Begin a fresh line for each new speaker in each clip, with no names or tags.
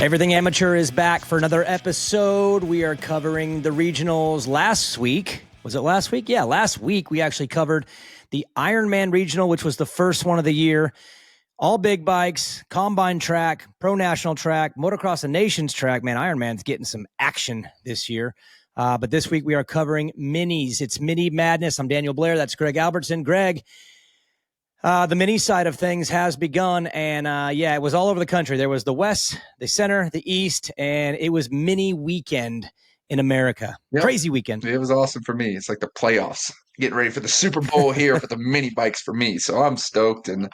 Everything Amateur is back for another episode. We are covering the regionals last week. Was it last week? Yeah, last week we actually covered the Ironman Regional, which was the first one of the year. All big bikes, combine track, pro national track, motocross and nations track. Man, Ironman's getting some action this year. But this week we are covering minis. It's Mini Madness. I'm Daniel Blair. That's Greg Albertson. Greg, the mini side of things has begun, and yeah, it was all over the country. There was the West, the Center, the East, and it was mini weekend in America. Yep. Crazy weekend.
It was awesome for me. It's like the playoffs. Getting ready for the Super Bowl here for the mini bikes for me. So I'm stoked, and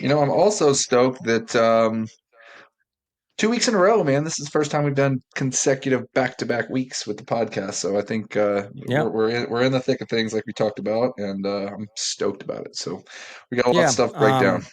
I'm also stoked that 2 weeks in a row, man. This is the first time we've done consecutive back-to-back weeks with the podcast. So I think we're in the thick of things like we talked about, and I'm stoked about it. So we got a lot of stuff to break down.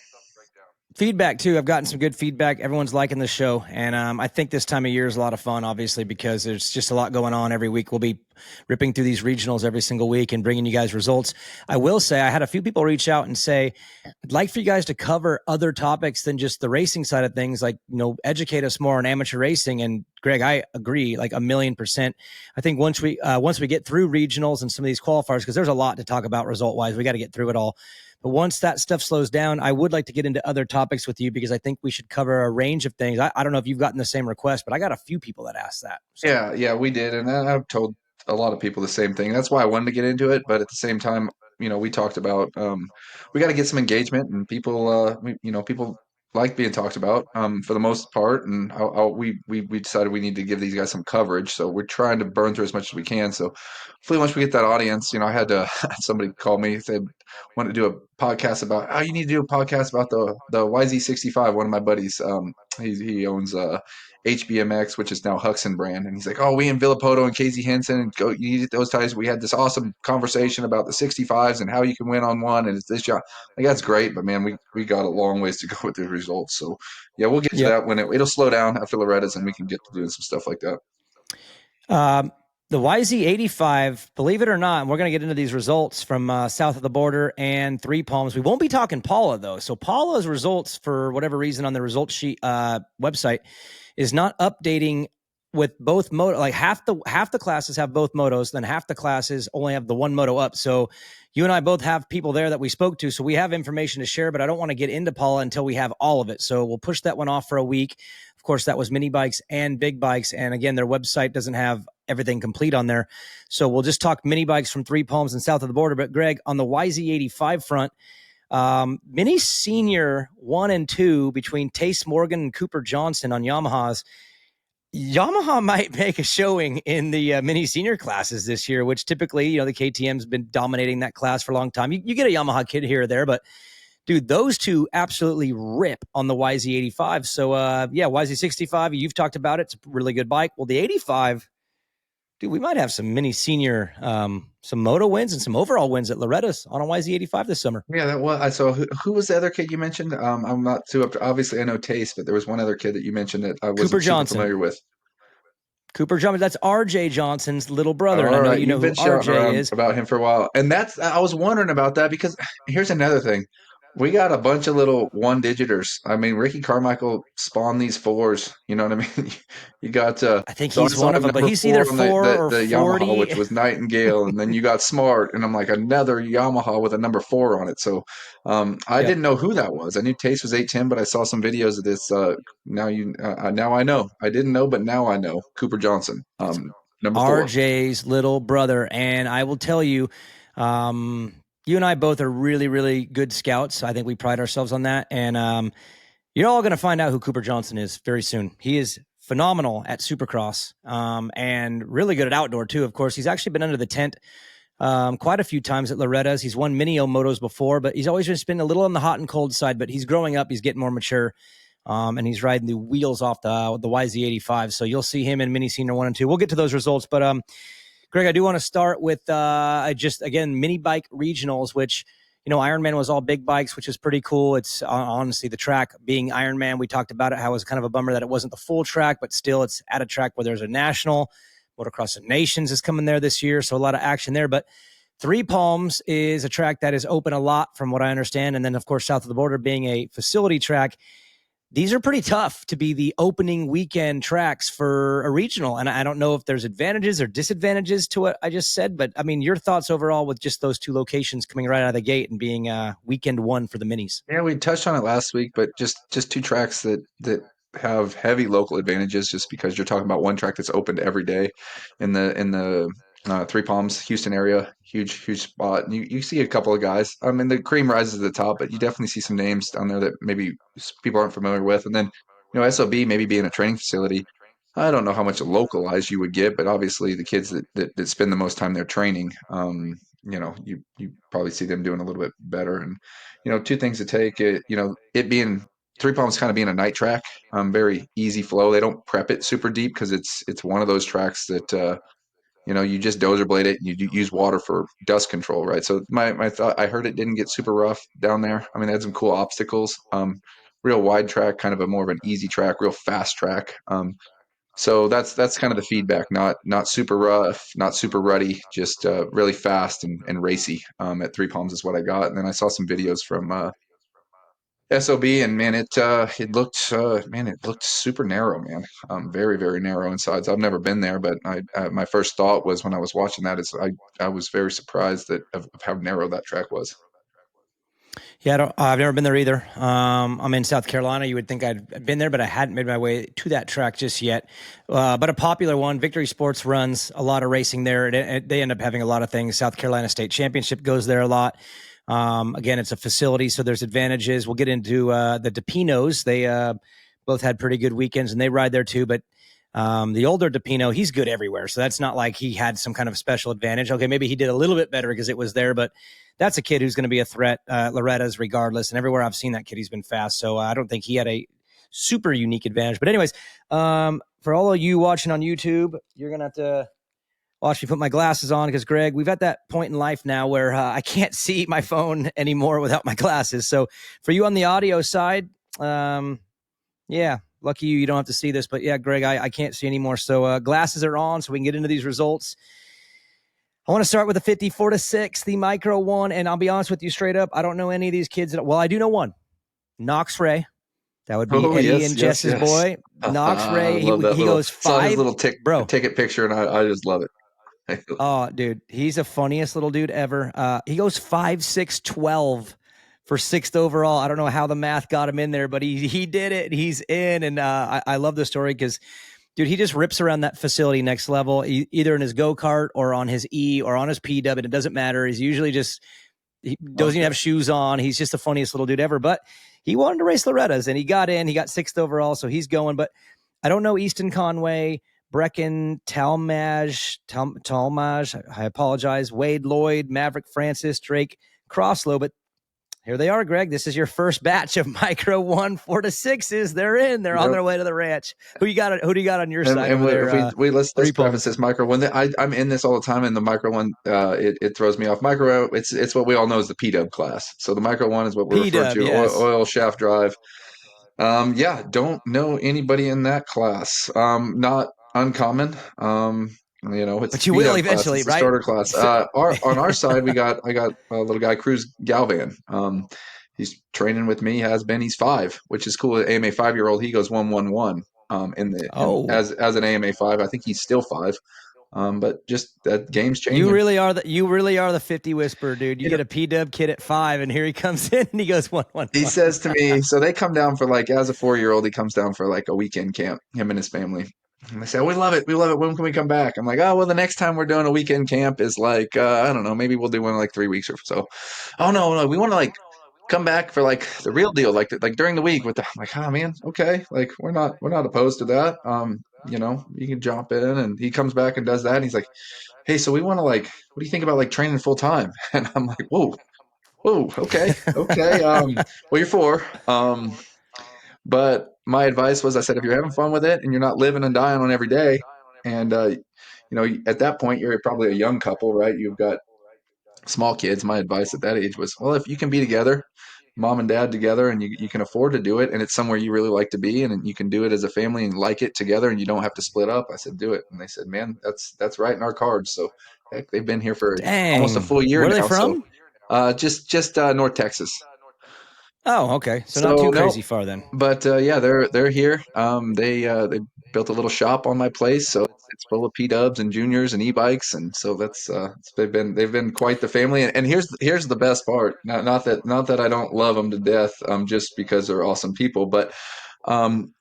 Feedback too. I've gotten some good feedback. Everyone's liking the show, and I think this time of year is a lot of fun, obviously, because there's just a lot going on every week. We'll be ripping through these regionals every single week and bringing you guys results. I will say I had a few people reach out and say, I'd like for you guys to cover other topics than just the racing side of things, like, educate us more on amateur racing. And Greg, I agree, like 1,000,000%. I think once we get through regionals and some of these qualifiers, because there's a lot to talk about result-wise, we got to get through it all. But once that stuff slows down, I would like to get into other topics with you, because I think we should cover a range of things. I don't know if you've gotten the same request, but I got a few people that asked that.
So. Yeah, we did. And I've told a lot of people the same thing. That's why I wanted to get into it. But at the same time, we talked about we got to get some engagement, and people, people like being talked about for the most part. And we decided we need to give these guys some coverage. So we're trying to burn through as much as we can. So hopefully once we get that audience, I had somebody called me, said, wanted to do a podcast about, you need to do a podcast about the YZ65. One of my buddies, he owns HBMX, which is now Huxon brand. And he's like, we in Villapoto and Casey Henson, and you need those ties. We had this awesome conversation about the 65s and how you can win on one. And it's this job. Like, that's great. But man, we got a long ways to go with the results. So yeah, we'll get to that when it'll slow down after Loretta's, and we can get to doing some stuff like that.
The YZ85, believe it or not, and we're going to get into these results from south of the border and Three Palms. We won't be talking Paula, though. So Paula's results, for whatever reason, on the results sheet website is not updating with both moto. Like half the classes have both motos, then half the classes only have the one moto up. So you and I both have people there that we spoke to, so we have information to share, but I don't want to get into Paula until we have all of it. So we'll push that one off for a week. Of course, that was mini bikes and big bikes. And again, their website doesn't have everything complete on there. So we'll just talk mini bikes from Three Palms and south of the border. But Greg, on the YZ85 front, mini senior 1 and 2 between Tace Morgan and Cooper Johnson on Yamahas. Yamaha might make a showing in the mini senior classes this year, which typically, the KTM's been dominating that class for a long time. You get a Yamaha kid here or there, but dude, those two absolutely rip on the YZ85. So, YZ65, you've talked about it. It's a really good bike. Well, the 85, dude, we might have some mini senior, some moto wins and some overall wins at Loretta's on a YZ85 this summer.
Yeah, that was. So who was the other kid you mentioned? I'm not too up to, obviously I know Taste, but there was one other kid that you mentioned that I wasn't super familiar with.
Cooper Johnson, that's RJ Johnson's little brother. And I know you know who RJ is.
About him for a while. And I was wondering about that, because here's another thing. We got a bunch of little one-digiters. I mean, Ricky Carmichael spawned these fours. You know what I mean? You got
I think he's one of them, but he's either 4 or 40.
Yamaha, which was Nightingale, and then you got Smart, and I'm like, another Yamaha with a number 4 on it. So I didn't know who that was. I knew Taste was 810, but I saw some videos of this. Now I know. I didn't know, but now I know. Cooper Johnson, number 4.
RJ's little brother, and I will tell you, you and I both are really, really good scouts. I think we pride ourselves on that. And you're all going to find out who Cooper Johnson is very soon. He is phenomenal at Supercross and really good at outdoor, too, of course. He's actually been under the tent quite a few times at Loretta's. He's won mini motos before, but he's always just been a little on the hot and cold side. But he's growing up. He's getting more mature. And he's riding the wheels off the YZ85. So you'll see him in mini senior 1 and 2. We'll get to those results. But Greg, I do want to start with again, mini bike regionals, which, Ironman was all big bikes, which is pretty cool. It's honestly the track being Ironman. We talked about it, how it was kind of a bummer that it wasn't the full track, but still it's at a track where there's a national. Motocross of Nations is coming there this year, so a lot of action there. But Three Palms is a track that is open a lot from what I understand. And then, of course, south of the border being a facility track. these are pretty tough to be the opening weekend tracks for a regional. And I don't know if there's advantages or disadvantages to what I just said, but I mean, your thoughts overall with just those two locations coming right out of the gate and being weekend one for the minis.
Yeah, we touched on it last week, but just two tracks that have heavy local advantages, just because you're talking about one track that's opened every day in the Three Palms, Houston area, huge spot. And you see a couple of guys. I mean, the cream rises to the top, but you definitely see some names down there that maybe people aren't familiar with. And then SOB maybe being a training facility. I don't know how much localized you would get, but obviously the kids that spend the most time there training, you probably see them doing a little bit better. And two things to take it, it being Three Palms kind of being a night track, very easy flow. They don't prep it super deep because it's one of those tracks that you just dozer blade it and you use water for dust control, right? So my thought, I heard it didn't get super rough down there. I mean, they had some cool obstacles. Real wide track, kind of a more of an easy track, real fast track. So that's kind of the feedback. Not super rough, not super ruddy, just really fast and racy. At Three Palms is what I got, and then I saw some videos from SOB, and man, it looked super narrow, man. Very very narrow insides. I've never been there, but my first thought was when I was watching that is I was very surprised of how narrow that track was.
Yeah, I've never been there either. I'm in South Carolina. You would think I'd been there, but I hadn't made my way to that track just yet. But a popular one, Victory Sports runs a lot of racing there. They end up having a lot of things. South Carolina State Championship goes there a lot. Again, it's a facility, so there's advantages. We'll get into the DePinos. They both had pretty good weekends, and they ride there too. But the older DePino, he's good everywhere. So that's not like he had some kind of special advantage. Okay, maybe he did a little bit better because it was there, but that's a kid who's going to be a threat. Loretta's regardless. And everywhere I've seen that kid, he's been fast. So I don't think he had a super unique advantage. But anyways, for all of you watching on YouTube, you're going to have to watch me put my glasses on because, Greg, we've at that point in life now where I can't see my phone anymore without my glasses. So for you on the audio side, yeah, lucky you don't have to see this. But yeah, Greg, I can't see anymore. So glasses are on so we can get into these results. I want to start with the 54-6, the micro one. And I'll be honest with you straight up. I don't know any of these kids. Well, I do know one. Knox Ray. That would be
Oh,
Eddie
yes,
and
yes,
Jess's
yes.
boy. Knox Ray.
I love that
He
little
goes
saw his
5.
little
Bro.
ticket picture, and I just love it.
Oh, dude. He's the funniest little dude ever. He goes 5'6", 12 for 6th overall. I don't know how the math got him in there, but he did it. He's in. And I love the story because, dude, he just rips around that facility next level, either in his go-kart or on his E or on his P-dub. It doesn't matter. He's usually he doesn't even have shoes on. He's just the funniest little dude ever. But he wanted to race Loretta's, and he got in. He got 6th overall, so he's going. But I don't know Easton Conway, Brecken, Talmage, I apologize, Wade Lloyd, Maverick Francis, Drake Crosslow. But here they are, Greg. This is your first batch of micro 1 4-6s. They're in. They're on their way to the ranch. Who do you got on your side?
And
over there,
let's
Three
preface
Palms?
this micro one. I'm in this all the time, and the micro one it throws me off. Micro, it's what we all know as the P-dub class. So the micro one is what we're referring
P-dub,
to,
yes.
oil shaft drive. Yeah, don't know anybody in that class. Not uncommon. It's
But
the
you will
P-dub class.
eventually,
It's the
right?
starter class. On our side, I got a little guy, Cruz Galvan. He's training with me. Has been. He's 5, which is cool. AMA 5-year-old. He goes 111.
Oh,
As an AMA 5, I think he's still 5. But just that game's
you
changing.
really are the 50 whisperer, dude. You get a P-dub kid at 5, and here he comes in, and he goes 1-1-1.
He says to me, so they come down for as a 4-year-old, he comes down for a weekend camp, him and his family. And they say, we love it. We love it. When can we come back? I'm like, oh, well, the next time we're doing a weekend camp is I don't know, maybe we'll do one in 3 weeks or so. Oh, no, we want to come back for the real deal, during the week I'm like, oh man, okay. We're not opposed to that. You can jump in, and he comes back and does that. And he's like, hey, so we want to what do you think about training full time? And I'm like, whoa, okay. Well, you're 4. But my advice was, I said, if you're having fun with it and you're not living and dying on every day, and at that point you're probably a young couple, right? You've got small kids. My advice at that age was, well, if you can be together, mom and dad together, and you can afford to do it, and it's somewhere you really like to be, and you can do it as a family and like it together, and you don't have to split up. I said, do it. And they said, man, that's right in our cards. So heck, they've been here for almost a
Dang.
full year
Where are they
now. So
from?
just North Texas.
Oh, okay. So not
So
too
no,
crazy far then.
but yeah, they're here. They built a little shop on my place, so it's full of P Dubs and juniors and e-bikes, and so they've been quite the family. And here's the best part. Not that I don't love them to death, just because they're awesome people, but um,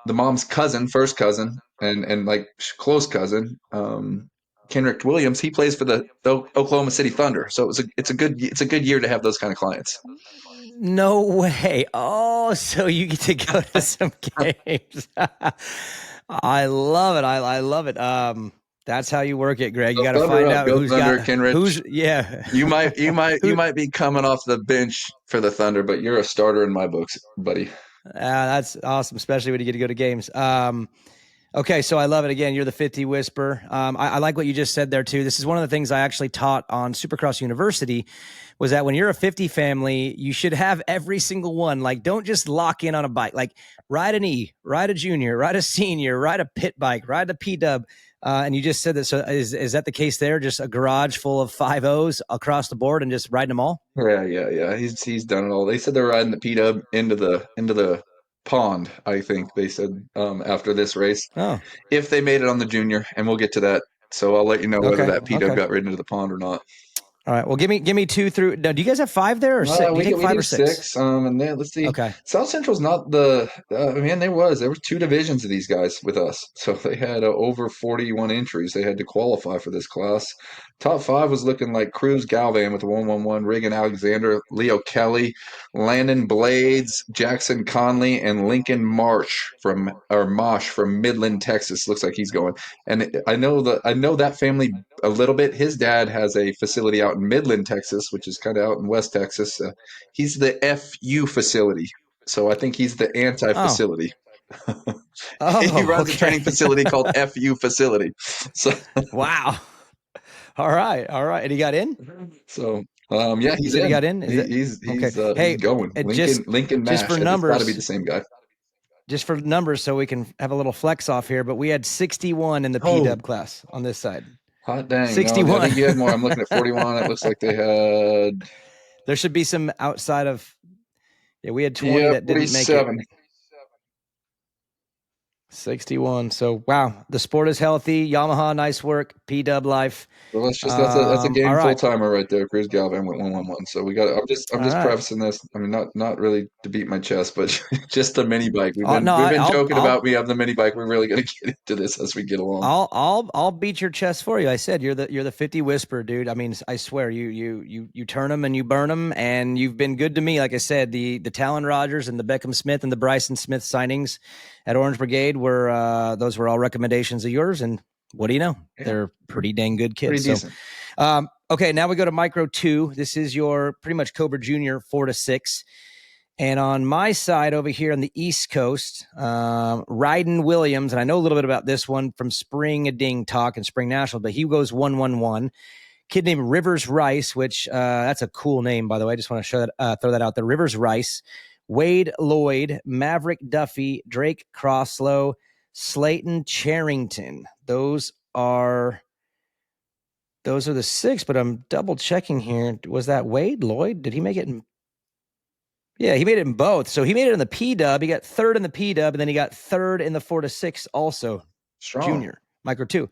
the mom's cousin, first cousin, and like close cousin, Kenrick Williams, he plays for the Oklahoma City Thunder. So it's a good year to have those kind of clients.
No way. Oh, so you get to go to some games. I love it. I love it. That's how you work it, Greg. You
So
got to
Thunder
find
up,
out
go
who's
Thunder,
got
Kenrick.
who's yeah.
You might, you might, you
Who
might be coming off the bench for the Thunder, but you're a starter in my books, buddy.
That's awesome, especially when you get to go to games. Okay, so I love it. Again, you're the 50 whisper. I like what you just said there too. This is one of the things I actually taught on Supercross University was that when you're a 50 family, you should have every single one. Like, don't just lock in on a bike. Like, ride an E, ride a junior, ride a senior, ride a pit bike, ride a P dub. And you just said that. So is that the case there? Just a garage full of 5.0s across the board and just riding them all?
Yeah, yeah, yeah. He's done it all. They said they're riding the P Dub into the pond. I think they said after this race,
Oh,
if they made it on the junior, and we'll get to that. So I'll let you know whether
okay,
that P Dub
okay.
got ridden into the pond or not.
All right. Well, give me two through. No, do you guys have five there or six? Do you
We
take
we
five
do
or six?
six. And then let's see.
Okay.
South Central's not man. There were two divisions of these guys with us, so they had over 41 entries. They had to qualify for this class. Top five was looking like Cruz Galvan with the 111, Reagan Alexander, Leo Kelly, Landon Blades, Jackson Conley, and Lincoln Marsh from Midland, Texas. Looks like he's going. And I know that family a little bit. His dad has a facility out in Midland, Texas, which is kind of out in West Texas. He's the FU facility. So I think he's the anti
Oh.
facility. He
Oh,
runs a
okay.
training facility called FU facility. So,
Wow. All right. All right. And he got in?
yeah,
You
he's
said he
in.
got in? Is
He,
that
he's
okay?
he's uh, he's
Hey,
going. Lincoln
just for
Mash. It's got to be
numbers,
the same guy.
just for numbers so we can have a little flex off here, but we had 61 in the P
Oh,
dub class on this side.
hot dang. No, I
61.
think you had more. I'm looking at 41. It looks like they had,
There should be some outside of yeah, we had 20
yeah,
that didn't make it.
47.
61. So wow, the sport is healthy. Yamaha, nice work. P dub life.
Well, that's a
All
game full
right.
timer right there. Cruz Galvin went 111. So we got. I'm
All
just
right.
prefacing this. I mean, not really to beat my chest, but just the mini bike. We've been
No,
we've been joking
I'll
about me having the mini bike. We're really gonna get into this as we get along.
I'll beat your chest for you. I said you're the 50 whisper, dude. I mean, I swear you turn them and you burn them, and you've been good to me. Like I said, the Talon Rogers and the Beckham Smith and the Bryson Smith signings at Orange Brigade were those were all recommendations of yours. And what do you know?
Yeah,
They're pretty dang good
pretty
kids. So,
decent.
okay, now we go to Micro 2. This is your pretty much Cobra Junior 4 to 6. And on my side over here on the East Coast, Ryden Williams, and I know a little bit about this one from Spring a Ding Talk and Spring National, but he goes 111. Kid named Rivers Rice, which that's a cool name, by the way. I just want to throw that out there. Rivers Rice, Wade Lloyd, Maverick Duffy, Drake Crosslow, Slayton Charrington. Those are the six, but I'm double checking here. Was that Wade Lloyd? Did he make it in? Yeah, he made it in both. So he made it in the P dub. He got third in the P dub, and then he got third in the 4 to 6 also,
Strong.
junior, Micro 2.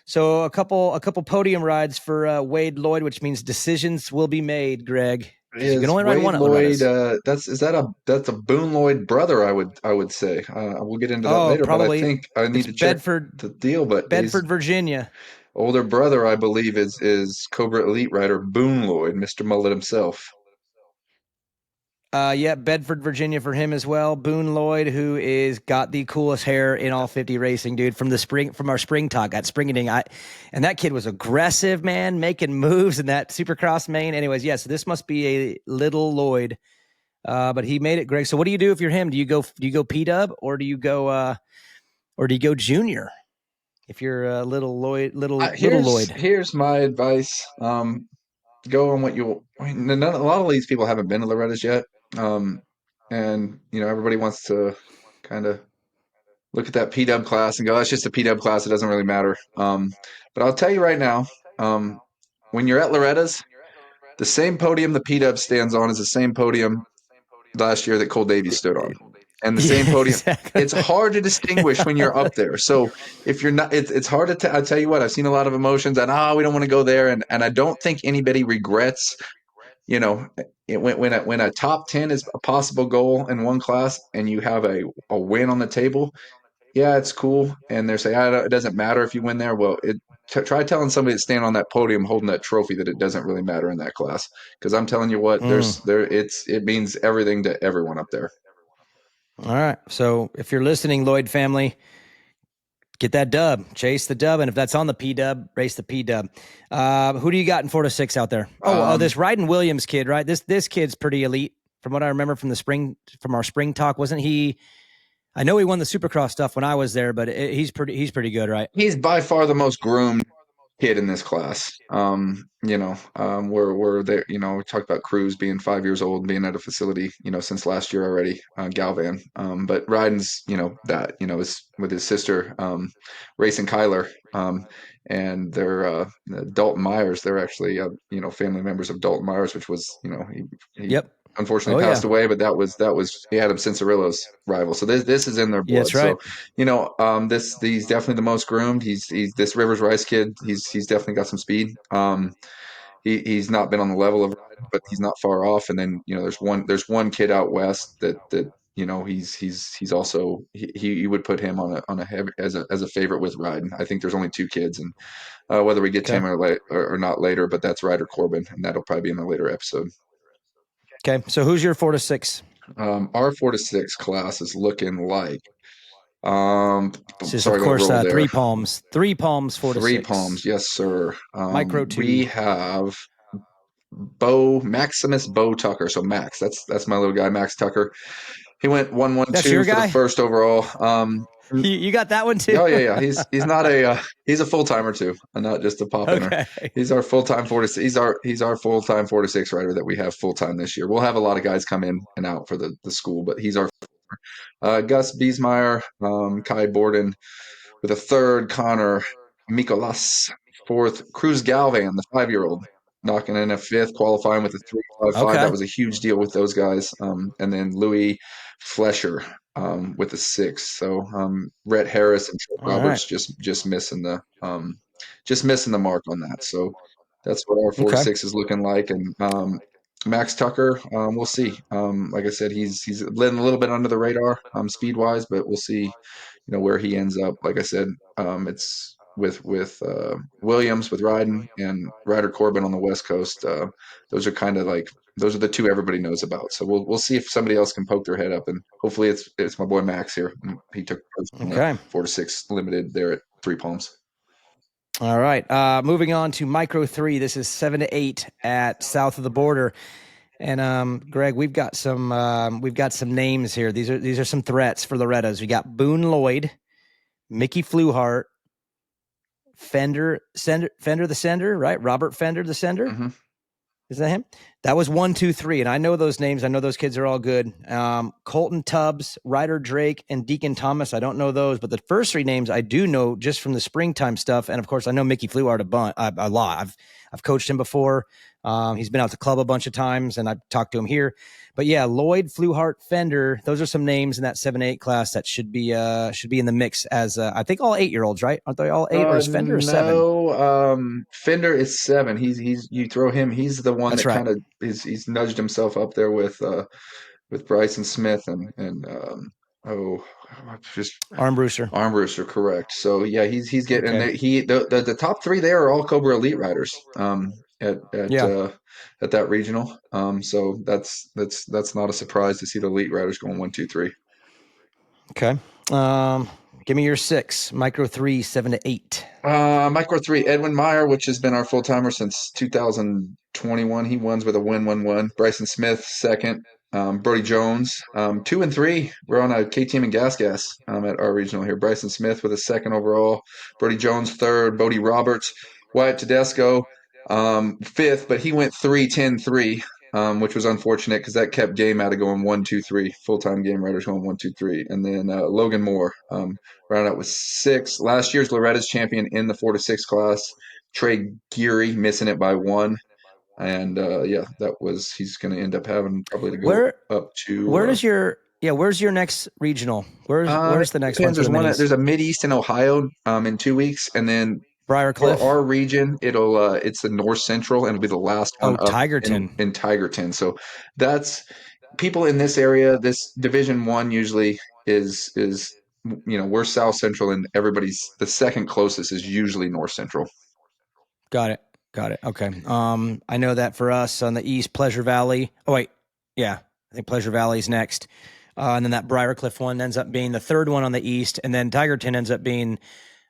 So a couple podium rides for Wade Lloyd, which means decisions will be made, Greg, because you can
Is
only ride
Wade
one at
Lloyd?
Loretta's.
That's a Boone Lloyd brother. I would say. We'll get into that
Oh,
later, but I
probably
think I need
it's
to check the deal. But his
Bedford, Virginia.
older brother, I believe, is Cobra Elite rider Boone Lloyd, Mr. Mullet himself.
Yeah, Bedford, Virginia for him as well. Boone Lloyd, who is got the coolest hair in all 50 racing, dude, from our spring talk at Springading. And that kid was aggressive, man, making moves in that Supercross main. Anyways, yeah, so this must be a little Lloyd. But he made it, Greg. So what do you do if you're him? Do you go P dub or do you go junior? If you're little Lloyd, little
Here's
Lloyd.
here's my advice. Go on what you. I mean, a lot of these people haven't been to Loretta's yet, um, and everybody wants to kind of look at that P-Dub class and go, "That's just a P-Dub class. It doesn't really matter." But I'll tell you right now, um, when you're at Loretta's, the same podium the P-Dub stands on is the same podium last year that Cole Davies stood on, and the same
Yeah,
podium.
exactly.
It's hard to distinguish when you're up there. So if you're not, it's hard to. I tell you what, I've seen a lot of emotions, and we don't want to go there, and I don't think anybody regrets. You know, when a top 10 is a possible goal in one class, and you have a win on the table, yeah, it's cool. And they're saying, it doesn't matter if you win there. Well, try telling somebody that's standing on that podium holding that trophy that it doesn't really matter in that class. Because I'm telling you what,
Mm.
it means everything to everyone up there.
All right. So if you're listening, Lloyd family, get that dub, chase the dub, and if that's on the P dub, race the P dub. Who do you got in 4 to 6 out there? This Ryden Williams kid, right? This kid's pretty elite from what I remember from our spring talk. Wasn't he? I know he won the Supercross stuff when I was there, but he's pretty good, right?
He's by far the most groomed kid in this class. We're there. We talked about Cruz being 5 years old, being at a facility, since last year already, Galvan. But Ryden's, is with his sister, racing Kyler, and they're Dalton Myers. They're actually, family members of Dalton Myers, which was, he
Yep.
unfortunately
Oh yeah.
passed away, but that was Adam Cincerillo's rival. So this is in their
Yeah, that's
blood.
right.
So he's definitely the most groomed. He's this Rivers Rice kid. He's definitely got some speed. He's not been on the level of Ryden, but he's not far off. And then there's one kid out west that he's also he would put him on a heavy, as a favorite with Ryden. I think there's only two kids, and whether we get to
Okay.
him or not later, but that's Ryder Corbin, and that'll probably be in a later episode.
Okay. So who's your 4 to 6?
Our 4 to 6 class is looking like. Um,
This is of
Sorry to
course
roll there.
Three Palms. Three Palms four to
Three Palms,
six.
yes, sir.
Micro two.
We have Maximus Bo Tucker. So Max, that's my little guy, Max Tucker. He went one one
That's
two
your
for the
guy.
first overall.
You got that one too.
Oh yeah. He's not he's a full timer too, and not just a pop inner.
Okay.
He's our full time 4 to 6. He's our full time 4 to 6 rider that we have full time this year. We'll have a lot of guys come in and out for the school, but he's our Gus Biesmeyer, Kai Borden with a third, Connor Mikolas, fourth, Cruz Galvan, the 5-year-old, knocking in a fifth, qualifying with a 3.55. That
Okay.
was a huge deal with those guys. And then Louis Flesher with a sixth. So Rhett Harris and Trent
All right.
Roberts just missing the mark on that. So that's what our four to
Okay.
six is looking like. And Max Tucker, we'll see. Like I said, he's letting a little bit under the radar, speed wise, but we'll see, where he ends up. Like I said, it's with Williams with Ryden and Ryder Corbin on the West Coast. Those are kind of like those are the two everybody knows about. So we'll see if somebody else can poke their head up, and hopefully it's my boy Max here. He took first in the
Okay.
4 to 6 limited there at Three Palms.
All right. Moving on to Micro 3. This is 7 to 8 at south of the border. And Greg, we've got some names here. These are some threats for Loretta's. We got Boone Lloyd, Mickey Fluhart, Fender the Sender, right? Robert Fender the Sender.
Mm-hmm.
Is that him? That was 1, 2, 3. And I know those names. I know those kids are all good. Colton Tubbs, Ryder Drake, and Deacon Thomas. I don't know those, but the first three names I do know just from the springtime stuff. And of course, I know Mickey Fluhart a lot. I've coached him before. He's been out to club a bunch of times, and I've talked to him here. But yeah, Lloyd, Fluhart, Fender. Those are some names in that 7-8 class that should be in the mix as I think all 8-year-olds, right? Aren't they all 8, or is Fender 7?
No, Fender is 7. He's you throw him. He's the one
That's
that
right.
kind of he's nudged himself up there with Bryson Smith and oh, just
Armbruster.
Armbruster, correct. So yeah, he's getting and
Okay.
the top three there are all Cobra Elite riders. At at
Yeah.
uh, at that regional. So that's not a surprise to see the elite riders going 1, 2, 3.
Okay. Give me your 6. Micro 3, 7 to 8.
Micro 3, Edwin Meyer, which has been our full timer since 2021. He wins with a win, 1-1. Bryson Smith, second. Brody Jones, 2 and 3. We're on a K Team and Gas at our regional here. Bryson Smith with a second overall. Brody Jones, third. Bodie Roberts. Wyatt Tedesco, fifth, but he went 3-10-3, which was unfortunate because that kept game out of going 1-2-3. Full time game riders going 1-2-3. And then Logan Moore, round out with 6. Last year's Loretta's champion in the 4 to 6 class. Trey Geary missing it by 1. And yeah, he's going to end up having probably to go
Where
up
where
to.
does your where's your next regional? Where's the
It
next one
depends.
for the minis?
There's a Mid East in Ohio in 2 weeks, and then for
Briarcliff.
our region, it's the North Central, and it'll be the last one
Oh,
up
Tigerton.
in Tigerton. So that's people in this area. This Division 1 usually is we're South Central, and everybody's the second closest is usually North Central.
Got it. Got it. Okay. I know that for us on the east, Pleasure Valley. Oh wait, yeah, I think Pleasure Valley's next, and then that Briarcliff one ends up being the third one on the east, and then Tigerton ends up being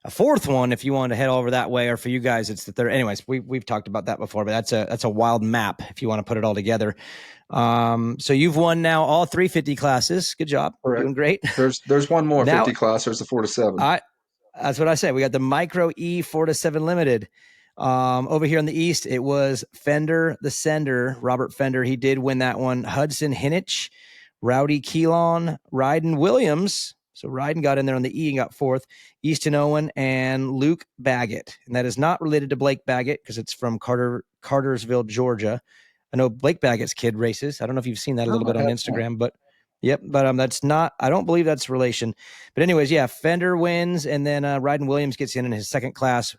a fourth one if you want to head over that way, or for you guys, it's the third. Anyways, we've talked about that before, but that's a wild map if you want to put it all together. So you've won now all 350 classes. Good job,
Correct.
doing great.
There's one more
Now
50 class. There's the 4 to 7.
I that's what I said. We got the Micro E 4 to 7 limited. Over here on the east, it was Fender the Sender, Robert Fender. He did win that one. Hudson Hinich, Rowdy Keelon, Ryden Williams. So Ryden got in there on the E and got fourth. Easton Owen and Luke Baggett. And that is not related to Blake Baggett because it's from Cartersville, Georgia. I know Blake Baggett's kid races. I don't know if you've seen that a little bit on Instagram, but yep. But that's not, I don't believe that's relation. But anyways, yeah, Fender wins, and then Ryden Williams gets in his second class.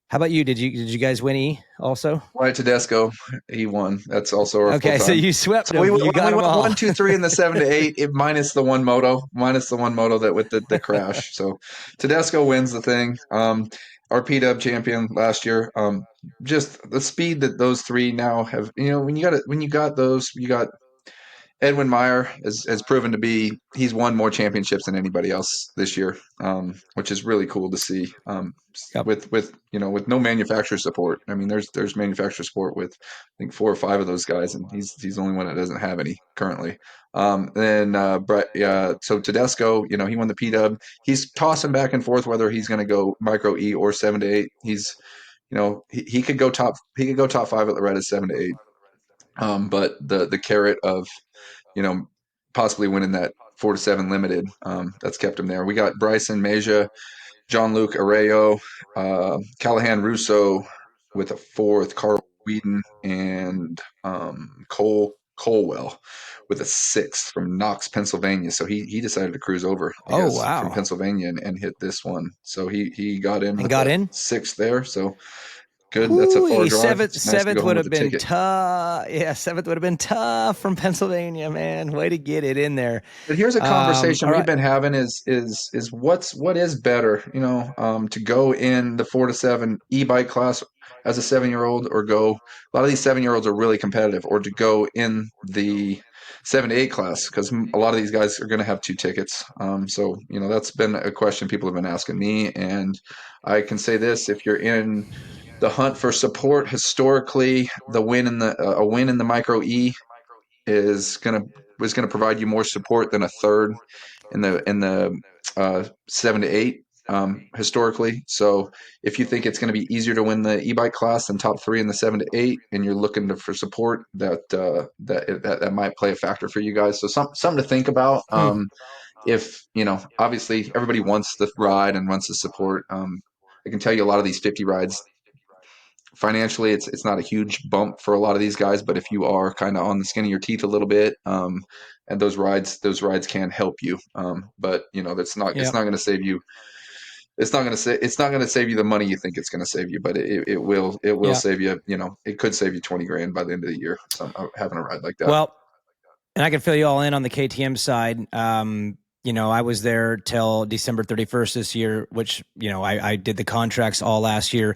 How about you? Did you guys win E also?
Wyatt Tedesco, he won. That's also our full
Okay, so
time.
you swept
So
them. You got
we
them
went
all.
1, 2, 3 in the 7 to 8, minus the one moto that with the crash. So Tedesco wins the thing. Our P-Dub champion last year. Just the speed that those three now have. When you got those, you got Edwin Meyer has proven to be he's won more championships than anybody else this year, which is really cool to see.
Yep.
With no manufacturer support. I mean, there's manufacturer support with I think 4 or 5 of those guys, and he's the only one that doesn't have any currently. Then Brett, so Tedesco, he won the P Dub. He's tossing back and forth whether he's going to go Micro E or 7 to 8. He's he could go top 5 at the red at 7 to 8. But the carrot of possibly winning that 4 to 7 limited. That's kept him there. We got Bryson Meja, John Luke Arroyo, Callahan Russo with a fourth, Carl Whedon, and Cole Colwell with a sixth from Knox, Pennsylvania. So he decided to cruise over, I
Oh
guess, from
wow.
Pennsylvania and hit this one. So he got in
And
with
got
the
in.
sixth there. So good. That's a far
Whoo,
drive.
seventh
It's nice to go
seventh
home
would
with
have
a
been
ticket.
tough. Yeah, seventh would have been tough from Pennsylvania, man. Way to get it in there.
But here's a conversation
All
we've
right.
been having is what is better, to go in the 4 to 7 e-bike class as a 7-year-old or go a lot of these 7-year-olds are really competitive, or to go in the 7 to 8 class because a lot of these guys are going to have 2 tickets. So that's been a question people have been asking me, and I can say this: if you're in the hunt for support, historically, the win in the a win in the Micro E is gonna was gonna provide you more support than a third in the 7 to 8 historically. So if you think it's going to be easier to win the e-bike class than top 3 in the 7 to 8, and you're looking for support, that might play a factor for you guys. So something to think about.
Hmm.
If obviously everybody wants the ride and wants the support. I can tell you a lot of these 50 rides financially it's not a huge bump for a lot of these guys, but if you are kind of on the skin of your teeth a little bit, and those rides can help you, but that's not it's
Yeah.
not going to save you. It's not going to save you the money you think it's going to save you, but it will
Yeah.
save you. It could save you 20 grand by the end of the year, so having a ride like that.
Well, and I can fill you all in on the KTM side. I was there till December 31st this year, which, I did the contracts all last year.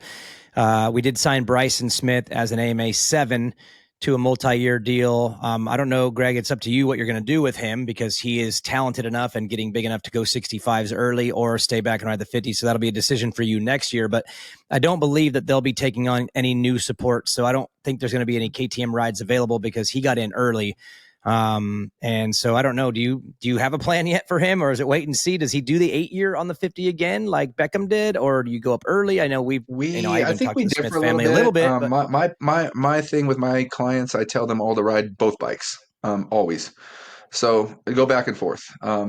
We did sign Bryson Smith as an AMA 7 to a multi-year deal. I don't know, Greg, it's up to you what you're going to do with him because he is talented enough and getting big enough to go 65s early or stay back and ride the 50s. So that'll be a decision for you next year. But I don't believe that they'll be taking on any new support. So I don't think there's going to be any KTM rides available because he got in early. And so I don't know. Do you have a plan yet for him, or is it wait and see? Does he do the 8-year on the 50 again, like Beckham did, or do you go up early? I know I
I
even
think
talked
we
to the Smith
differ
family a little bit,
Um,
but
my thing with my clients, I tell them all to ride both bikes, always. So we go back and forth.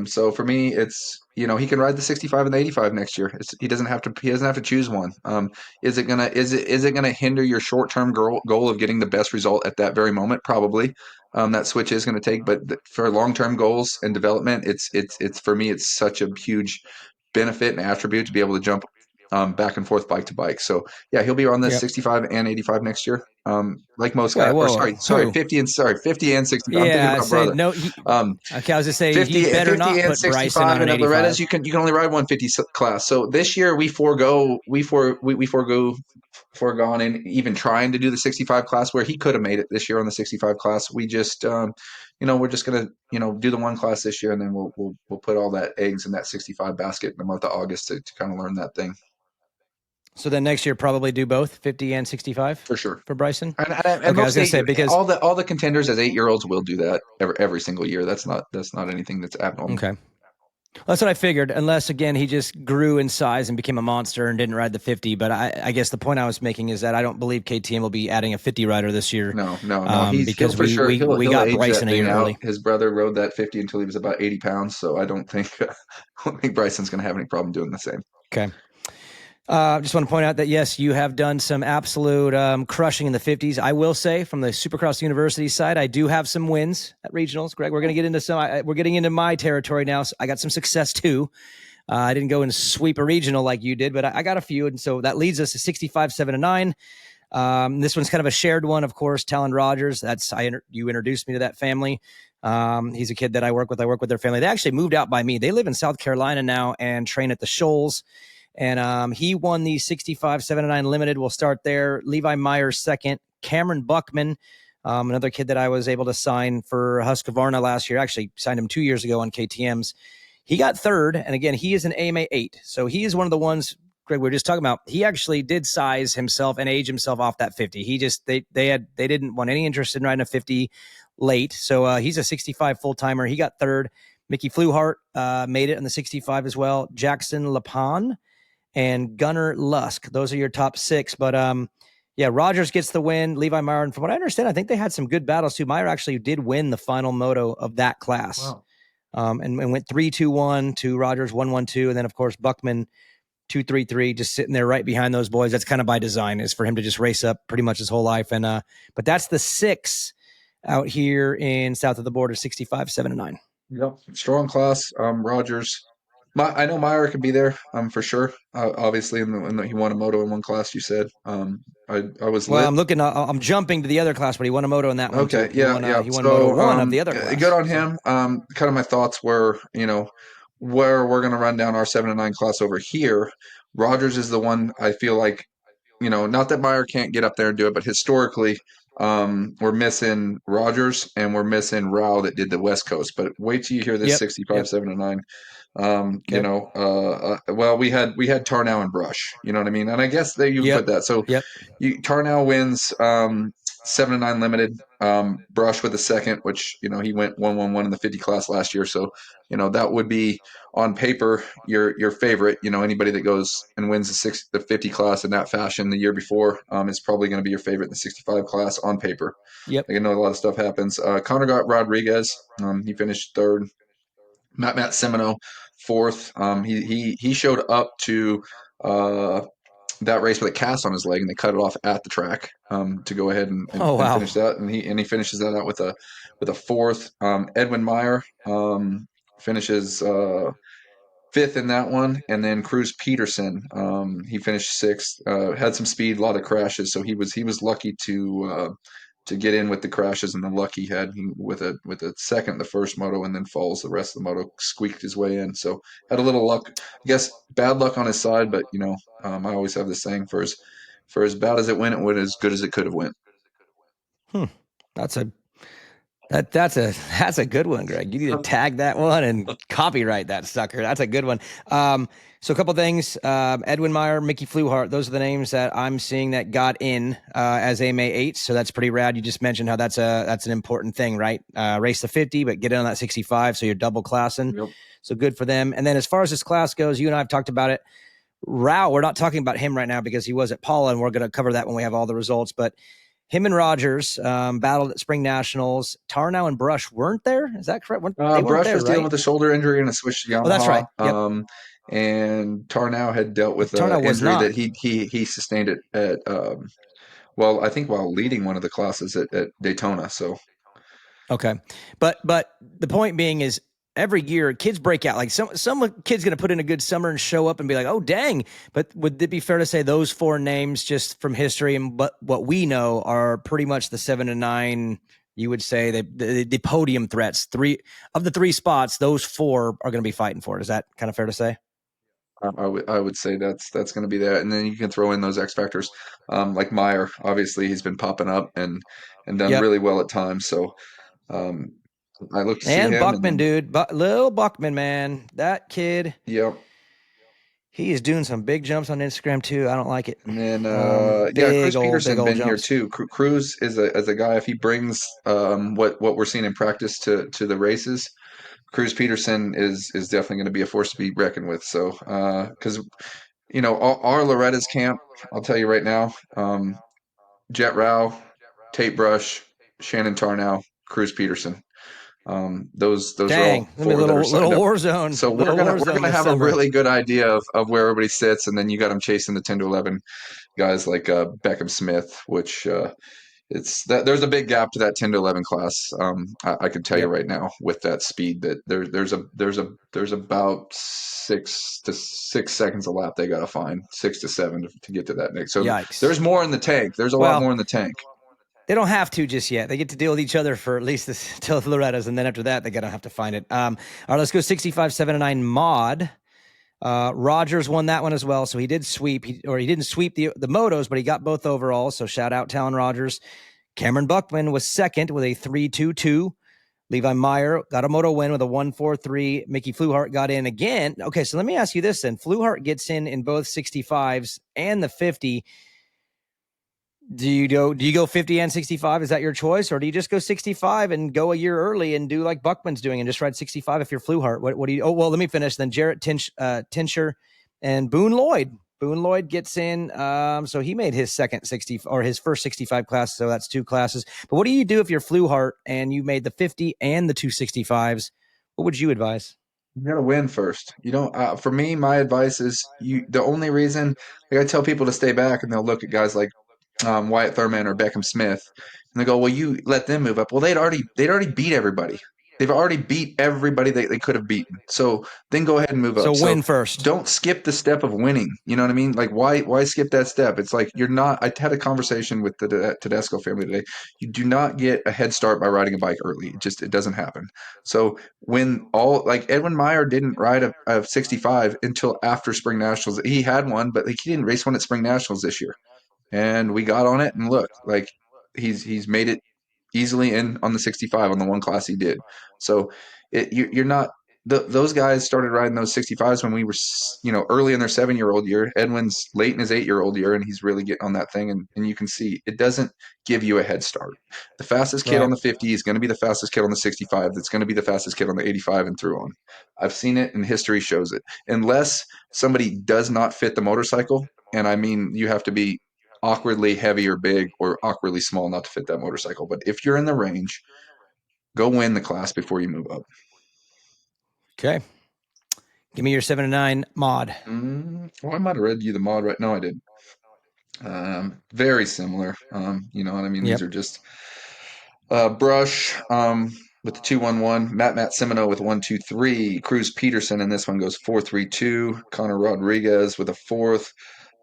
So for me, it's he can ride the 65 and the 85 next year. He doesn't have to. He doesn't have to choose one. Is it gonna hinder your short term goal of getting the best result at that very moment? Probably. That switch is going to take, but for long term goals and development, it's for me, it's such a huge benefit and attribute to be able to jump back and forth bike to bike. So yeah, he'll be on the
Yep.
65 and 85 next year. Like most
Wait,
guys, or
whoa,
sorry,
who?
50 and 65. I'm thinking
Yeah,
of
I
my
say
brother.
no.
Um,
Okay, I was just say he
50,
better
50
not
and
put Bryson
65,
on
and
an
at Loretta's
85.
you can only ride 150 class. So this year we forego foregone in even trying to do the 65 class where he could have made it this year on the 65 class. We just we're just gonna do the one class this year, and then we'll put all that eggs in that 65 basket in the month of August to kind of learn that thing
So then next year probably do both 50 and 65
for sure.
for Bryson.
And
Okay, I was
most
gonna say because
all the contenders as 8-year olds will do that every single year. That's not anything that's abnormal.
okay. That's what I figured, unless, again, he just grew in size and became a monster and didn't ride the 50. But I guess the point I was making is that I don't believe KTM will be adding a 50 rider this year
No. He'll
because
for sure
we
he'll
got
age
Bryson
that
a
thing
year
out.
early.
His brother rode that 50 until he was about 80 pounds, so I don't think I don't think Bryson's going to have any problem doing the same.
Okay. Just want to point out that, yes, you have done some absolute crushing in the 50s. I will say, from the Supercross University side, I do have some wins at regionals. Greg, we're going to get into we're getting into my territory now. So I got some success too. I didn't go and sweep a regional like you did, but I got a few. And so that leads us to 65, 7, and 9. This one's kind of a shared one, of course. Talon Rogers. You introduced me to that family. He's a kid that I work with. I work with their family. They actually moved out by me. They live in South Carolina now and train at the Shoals. And he won the 65, 7, and 9 limited. We'll start there. Levi Myers second. Cameron Buckman, another kid that I was able to sign for Husqvarna last year. Actually signed him 2 years ago on KTM's. He got third. And again, he is an AMA 8. So he is one of the ones, Greg, we were just talking about. He actually did size himself and age himself off that 50. He just, they didn't want any interest in riding a 50 late. So he's a 65 full timer. He got third. Mickey Fluhart made it in the 65 as well. Jackson Lapon and Gunnar Lusk. Those are your top 6. But yeah, Rogers gets the win. Levi Meyer, and from what I understand, I think they had some good battles too. Meyer actually did win the final moto of that class.
Wow.
And went 3-2-1 to Rogers 1-1-2. And then, of course, Buckman 2-3-3, just sitting there right behind those boys. That's kind of by design, is for him to just race up pretty much his whole life. And but that's the 6 out here in south of the border, 65, 7, and 9.
Yep. Strong class. Rogers. I know Meyer could be there. For sure. Obviously, he won a moto in one class. You said. I was
Well,
lit.
I'm jumping to the other class, but he won a moto in that one
Okay.
too.
Yeah. Yeah.
He won Moto
So
1 of the other
good
class.
on
So.
him. Kind of my thoughts were, where we're going to run down our 7 and 9 class over here. Rogers is the one I feel like, not that Meyer can't get up there and do it, but historically, we're missing Rogers and we're missing Rao that did the West Coast. But wait till you hear this
Yep.
65, 7 and 9.
Okay.
Well, we had Tarnow and Brush, you know what I mean? And I guess that you
Yep.
put that. So
Yep.
Tarnow wins 7 and 9 limited. Brush with the second, which he went 1-1-1 in the 50 class last year. So that would be on paper your favorite. Anybody that goes and wins the 50 class in that fashion the year before is probably going to be your favorite in the 65 class on paper.
Yep.
I know a lot of stuff happens. Connor got Rodriguez. He finished third. Matt Semino fourth. He showed up to that race with a cast on his leg, and they cut it off at the track to go ahead
Oh,
and
wow.
finish that. And he finishes that out with a fourth. Edwin Meyer finishes fifth in that one, and then Cruz Peterson he finished sixth. Had some speed, a lot of crashes, so he was lucky to get in with the crashes and the luck he had with a second the first moto, and then follows the rest of the moto, squeaked his way in. So had a little luck, I guess, bad luck on his side, but I always have this saying, for as bad as it went as good as it could have went.
That's a good one, Greg. You need to tag that one and copyright that sucker. That's a good one. So a couple things. Edwin Meyer, Mickey Fluhart, those are the names that I'm seeing that got in as AMA 8. So that's pretty rad. You just mentioned how that's an important thing, right? Race the 50, but get in on that 65, so you're double classing.
Yep.
So good for them. And then as far as this class goes, you and I have talked about it. Rao, we're not talking about him right now because he was at Paula, and we're going to cover that when we have all the results. But him and Rogers battled at Spring Nationals. Tarnow and Brush weren't there. Is that correct? They weren't
Brush
there,
was dealing
right?
with a shoulder injury and a switch to
Oh, that's
Yamaha.
right. Yep.
And Tarnow had dealt with an
Tarnow was
injury that
not.
he sustained it at well, I think while leading one of the classes at Daytona. So
Okay. But the point being is every year kids break out. Like some kid's going to put in a good summer and show up and be like, oh, dang. But would it be fair to say those four names just from history and what we know are pretty much the 7 and 9, you would say the podium threats? Three of the three spots, those four are going to be fighting for it. Is that kind of fair to say?
I would say that's going to be that, and then you can throw in those X factors, like Meyer. Obviously, he's been popping up and done
Yep.
really well at times. So um, I look to see
And
him,
Buckman, dude, Lil Buckman, man, that kid,
yep.
he is doing some big jumps on Instagram too. I don't like it.
And then yeah,
Big
Cruz
big
Peterson
old
been here
jumps.
too. Cruz is a guy, if he brings what we're seeing in practice to the races, Cruz Peterson is definitely going to be a force to be reckoned with. So because our Loretta's camp, I'll tell you right now, Jet Rao, Tate Brush, Shannon Tarnow, Cruz Peterson. Those are all
Dang, gonna be a
four that are
little
signed up.
war zone,
So
little war
we're
zone
gonna
this
have a
summer.
really good idea of where everybody sits, and then you got them chasing the 10 to 11 guys like Beckham Smith, which it's that there's a big gap to that 10 to 11 class. I can tell you
Yep.
right now with that speed that there's about 6 to 6 seconds a lap they got to find 6 to 7 to get to that next. So
Yikes.
there's more in the tank. There's a lot
Well,
more in the tank.
they don't have to just yet. They get to deal with each other for at least this till Loretta's, and then after that, they're gonna have to find it. All right, let's go 65, 7, and 9 mod. Rogers won that one as well, so he did sweep. He didn't sweep the motos, but he got both overalls. So shout out Talon Rogers. Cameron Buckman was second with a 3.22. Levi Meyer got a moto win with a 1.43. Mickey Fluhart got in again. Okay, so let me ask you this then. Fluhart gets in both 65s and the 50. Do you go 50 and 65? Is that your choice? Or do you just go 65 and go a year early and do like Buckman's doing and just ride 65 if you're Fluhart? What do you, oh, well, let me finish. Then Jarrett Tinscher and Boone Lloyd. Boone Lloyd gets in. So he made his second 60 or his first 65 class. So that's two classes. But what do you do if you're Fluhart and you made the 50 and the 265s? What would you advise?
You gotta win first. You don't. For me, my advice is you. The only reason, like I tell people to stay back, and they'll look at guys like Wyatt Thurman or Beckham Smith, and they go, "Well, you let them move up." Well, they'd already beat everybody. They've already beat everybody they could have beaten. So then go ahead and move
So
up. So
win first.
don't skip the step of winning. You know what I mean? Like why skip that step? It's like you're not. I had a conversation with the Tedesco family today. You do not get a head start by riding a bike early. It doesn't happen. So when all like Edwin Meyer didn't ride a 65 until after Spring Nationals. He had one, but like he didn't race one at Spring Nationals this year, and we got on it and look like he's made it easily in on the 65 on the one class he did. So you're not those guys started riding those 65s when we were early in their 7-year-old year. Edwin's late in his 8-year-old year, and he's really getting on that thing, and you can see it doesn't give you a head start. The fastest kid on
Right.
the 50 is going to be the fastest kid on the 65. That's going to be the fastest kid on the 85 and through on. I've seen it, and history shows it. Unless somebody does not fit the motorcycle, and I mean you have to be awkwardly heavy or big or awkwardly small not to fit that motorcycle. But if you're in the range, go win the class before you move up.
Okay. Give me your 7 and 9 mod.
I might have read you the mod right. No, I did. Very similar. You know what I mean? These
Yep.
are just Brush with the 211, Matt Semino with 123, Cruz Peterson, and this one goes 432. Connor Rodriguez with a fourth.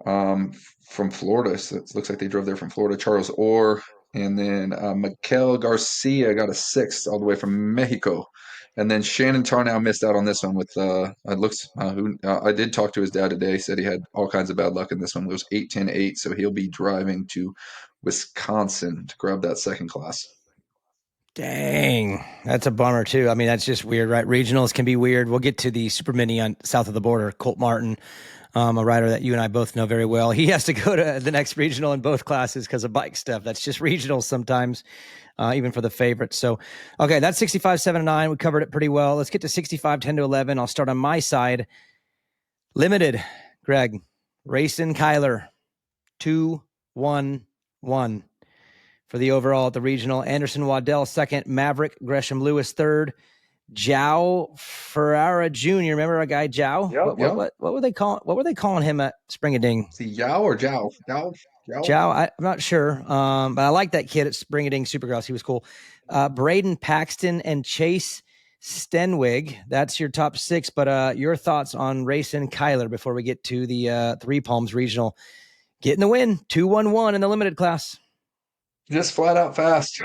um, from Florida. So it looks like they drove there from Florida. Charles Orr, and then Mikel Garcia got a sixth all the way from Mexico. And then Shannon Tarnow missed out on this one with it looks who I did talk to his dad today. Said he had all kinds of bad luck in this one. It was 8-10-8, so he'll be driving to Wisconsin to grab that second class.
Dang, that's a bummer too. I mean, that's just weird, right? Regionals can be weird. We'll get to the super mini on south of the border. Colt Martin, a rider that you and I both know very well. He has to go to the next regional in both classes because of bike stuff. That's just regional sometimes, even for the favorites. So, okay, that's 65, 7, and 9. We covered it pretty well. Let's get to 65, 10 to 11. I'll start on my side. Limited, Greg, Racing Kyler, 2-1-1. for the overall at the regional. Anderson Waddell second, Maverick Gresham Lewis third, Jow Ferrara Jr. Remember our guy Jow?
Yep.
What were they calling? What were they calling him at Spring-A-Ding?
Is he Yao or Jow? Yao?
Jow, I'm not sure, but I like that kid at Spring-A-Ding Supercross. He was cool. Braden Paxton and Chase Stenwig. That's your top six. But your thoughts on Racing Kyler before we get to the Three Palms Regional? Getting the win, 2-1-1 in the limited class.
Just flat out fast.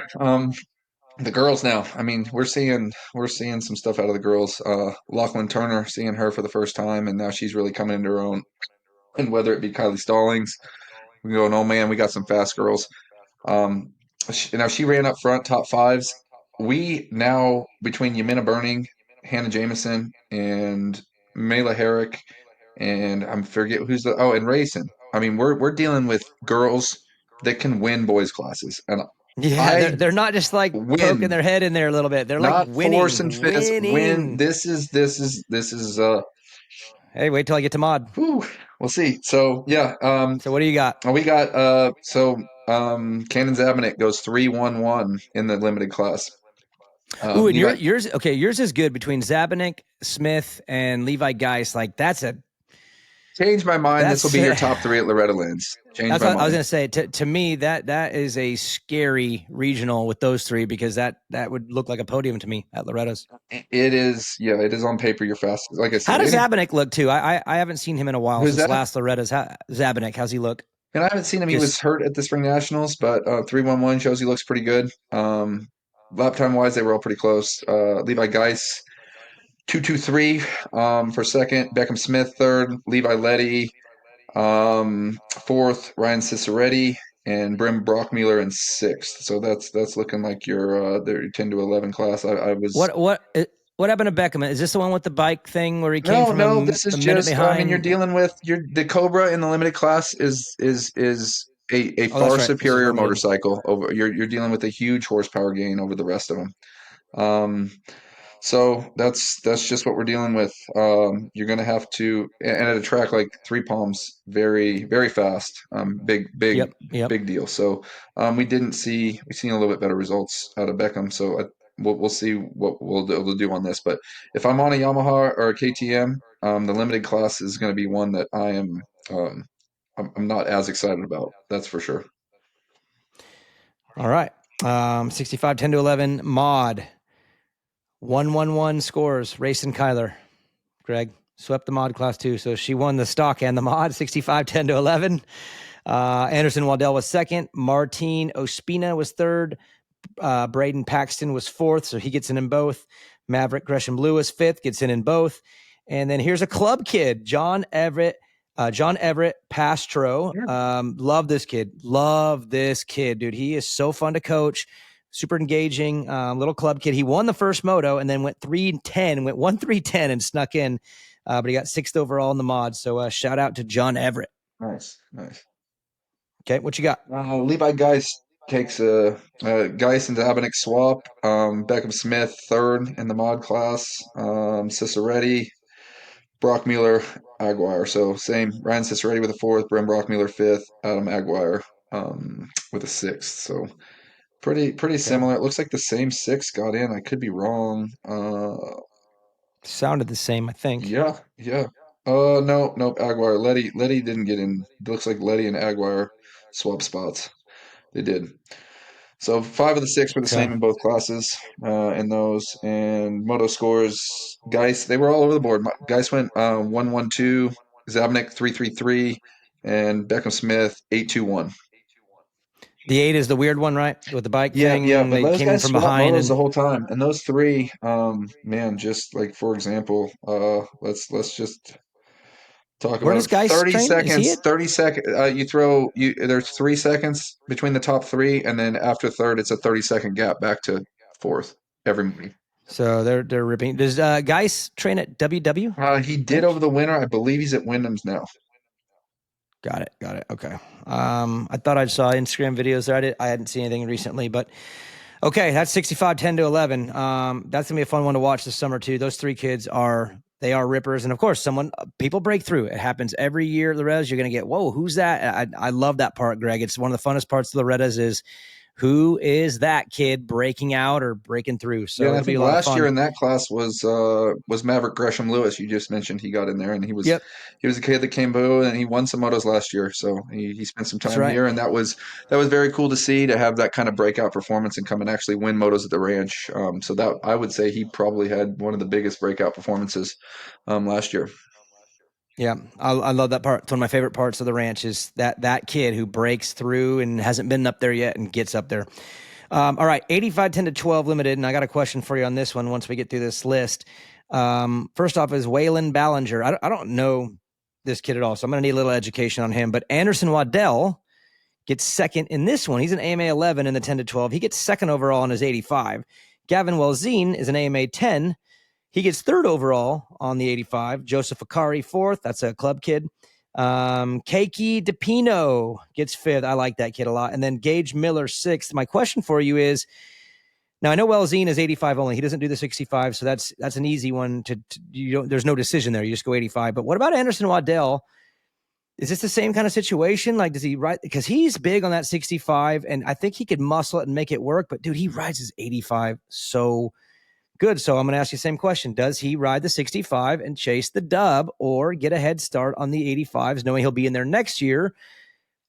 The girls now. I mean, we're seeing some stuff out of the girls. Lachlan Turner, seeing her for the first time, and now she's really coming into her own. And whether it be Kylie Stallings, we going, oh man, we got some fast girls. She ran up front, top fives. We now, between Yamina Burning, Hannah Jameson, and Mela Herrick, and I forget and Rayson. I mean, we're dealing with girls that can win boys classes, and
Yeah,
I
they're not just like poking
win,
their head in there a little bit. They're like
not force and
winning,
fist. Win.
winning.
This is.
Hey, wait till I get to mod.
Whew, we'll see. So yeah.
So what do you got?
We got Cannon Zabanik goes 3-1-1 in the limited class.
Ooh, and yours is good between Zabanik, Smith, and Levi Geis. Like that's a
change my mind. This will be your top three at Loretta Lynn's. Change
that's
my
what
mind.
I was gonna say. To me, that is a scary regional with those three because that would look like a podium to me at Loretta's.
It is, yeah, it is on paper. You're fast. Like I said,
how does Zabanik look too? I haven't seen him in a while
Who's
since
that?
last Loretta's. Zabanik, how's he look?
And I haven't seen him. He was hurt at the Spring Nationals, but 3-1-1 shows he looks pretty good. Lap time wise, they were all pretty close. Levi Geis 2-2-3 for second. Beckham Smith third. Levi Letty fourth. Ryan Ciceretti and Brim Brockmuller in sixth. So that's looking like your 10-11 class. I was
what happened to Beckham? Is this the one with the bike thing where he came from
this is
a minute
just
behind?
I mean, you're dealing with the Cobra in the limited class is a far superior motorcycle over you're dealing with a huge horsepower gain over the rest of them. So that's just what we're dealing with. You're going to have to, and at a track like Three Palms, very, very fast, big deal. So we've seen a little bit better results out of Beckham. So we'll see what we'll do on this. But if I'm on a Yamaha or a KTM, the limited class is going to be one that I'm not as excited about. That's for sure.
All right. 65, 10-11 mod. 1-1-1 scores. Racing Kyler. Greg swept the mod class too. So she won the stock and the mod 65, 10-11. Anderson Waddell was second. Martine Ospina was third. Braden Paxton was fourth. So he gets in both. Maverick Gresham Lewis fifth, gets in both. And then here's a club kid, John Everett Pastro. Love this kid. Dude. He is so fun to coach. Super engaging, little club kid. He won the first moto and then went 3-10, went 1-3-10 and snuck in. But he got sixth overall in the mod. So shout out to John Everett.
Nice.
Okay, what you got?
Levi Geis takes a Geis and Zabanik swap. Beckham Smith third in the mod class. Ciceretti, Brockmuller, Aguirre. So same. Ryan Ciceretti with a fourth. Bren Brockmuller fifth. Adam Aguirre with a sixth. So pretty similar. It looks like the same six got in. I could be wrong.
Sounded the same, I think.
Yeah. No, Aguirre. Letty didn't get in. It looks like Letty and Aguirre swap spots. They did. So 5 of the 6 were the same in both classes in those. And Moto scores, Geis, they were all over the board. Geis went 1-1-2, Zabanik 3-3-3, and Beckham Smith 8-2-1.
The 8 is the weird one, right? With the bike thing.
Yeah, but
they
those
came
guys
from
swap
behind
motos the whole time. And those 3, man, just like for example, let's just talk
Where
about
does Geis
30
train?
seconds. 30 seconds. There's 3 seconds between the top 3, and then after third, it's a 30-second gap back to fourth every morning.
So they're ripping. Does Geis train at WW?
He did over the winter. I believe he's at Wyndham's now.
Got it. Okay. I thought I saw Instagram videos there. I hadn't seen anything recently, but okay, that's 65, 10-11. That's gonna be a fun one to watch this summer too. Those 3 kids are rippers, and of course, people break through. It happens every year. Loretta's, you're gonna get, whoa, who's that? I love that part, Greg. It's one of the funnest parts of Loretta's is who is that kid breaking out or breaking through.
Yeah,
So
and I
it'll be
think
a lot of
last year
fun.
in that class was Maverick Gresham Lewis. You just mentioned he got in there, and
Yep,
he was a kid that came boo, and he won some motos last year. So he spent some
that's
time
right.
here, and that was very cool to see, to have that kind of breakout performance and come and actually win motos at the ranch. So that, I would say, he probably had one of the biggest breakout performances last year.
Yeah, I love that part. It's one of my favorite parts of the ranch is that kid who breaks through and hasn't been up there yet and gets up there. All right, 85 10 to 12 limited, and I got a question for you on this one once we get through this list. First off is Waylon Ballinger. I don't know this kid at all, so I'm going to need a little education on him. But Anderson Waddell gets second in this one. He's an AMA 11 in the 10 to 12. He gets second overall in his 85. Gavin Welzine is an AMA 10. He gets third overall on the 85. Joseph Akari, fourth. That's a club kid. Keiki DePino gets fifth. I like that kid a lot. And then Gage Miller, sixth. My question for you is, now I know Welzine is 85 only. He doesn't do the 65, so that's an easy one to you don't. There's no decision there. You just go 85. But what about Anderson Waddell? Is this the same kind of situation? Like, does he ride? Because he's big on that 65, and I think he could muscle it and make it work. But dude, he rides his 85 so good. So I'm going to ask you the same question. Does he ride the 65 and chase the dub, or get a head start on the 85s, knowing he'll be in there next year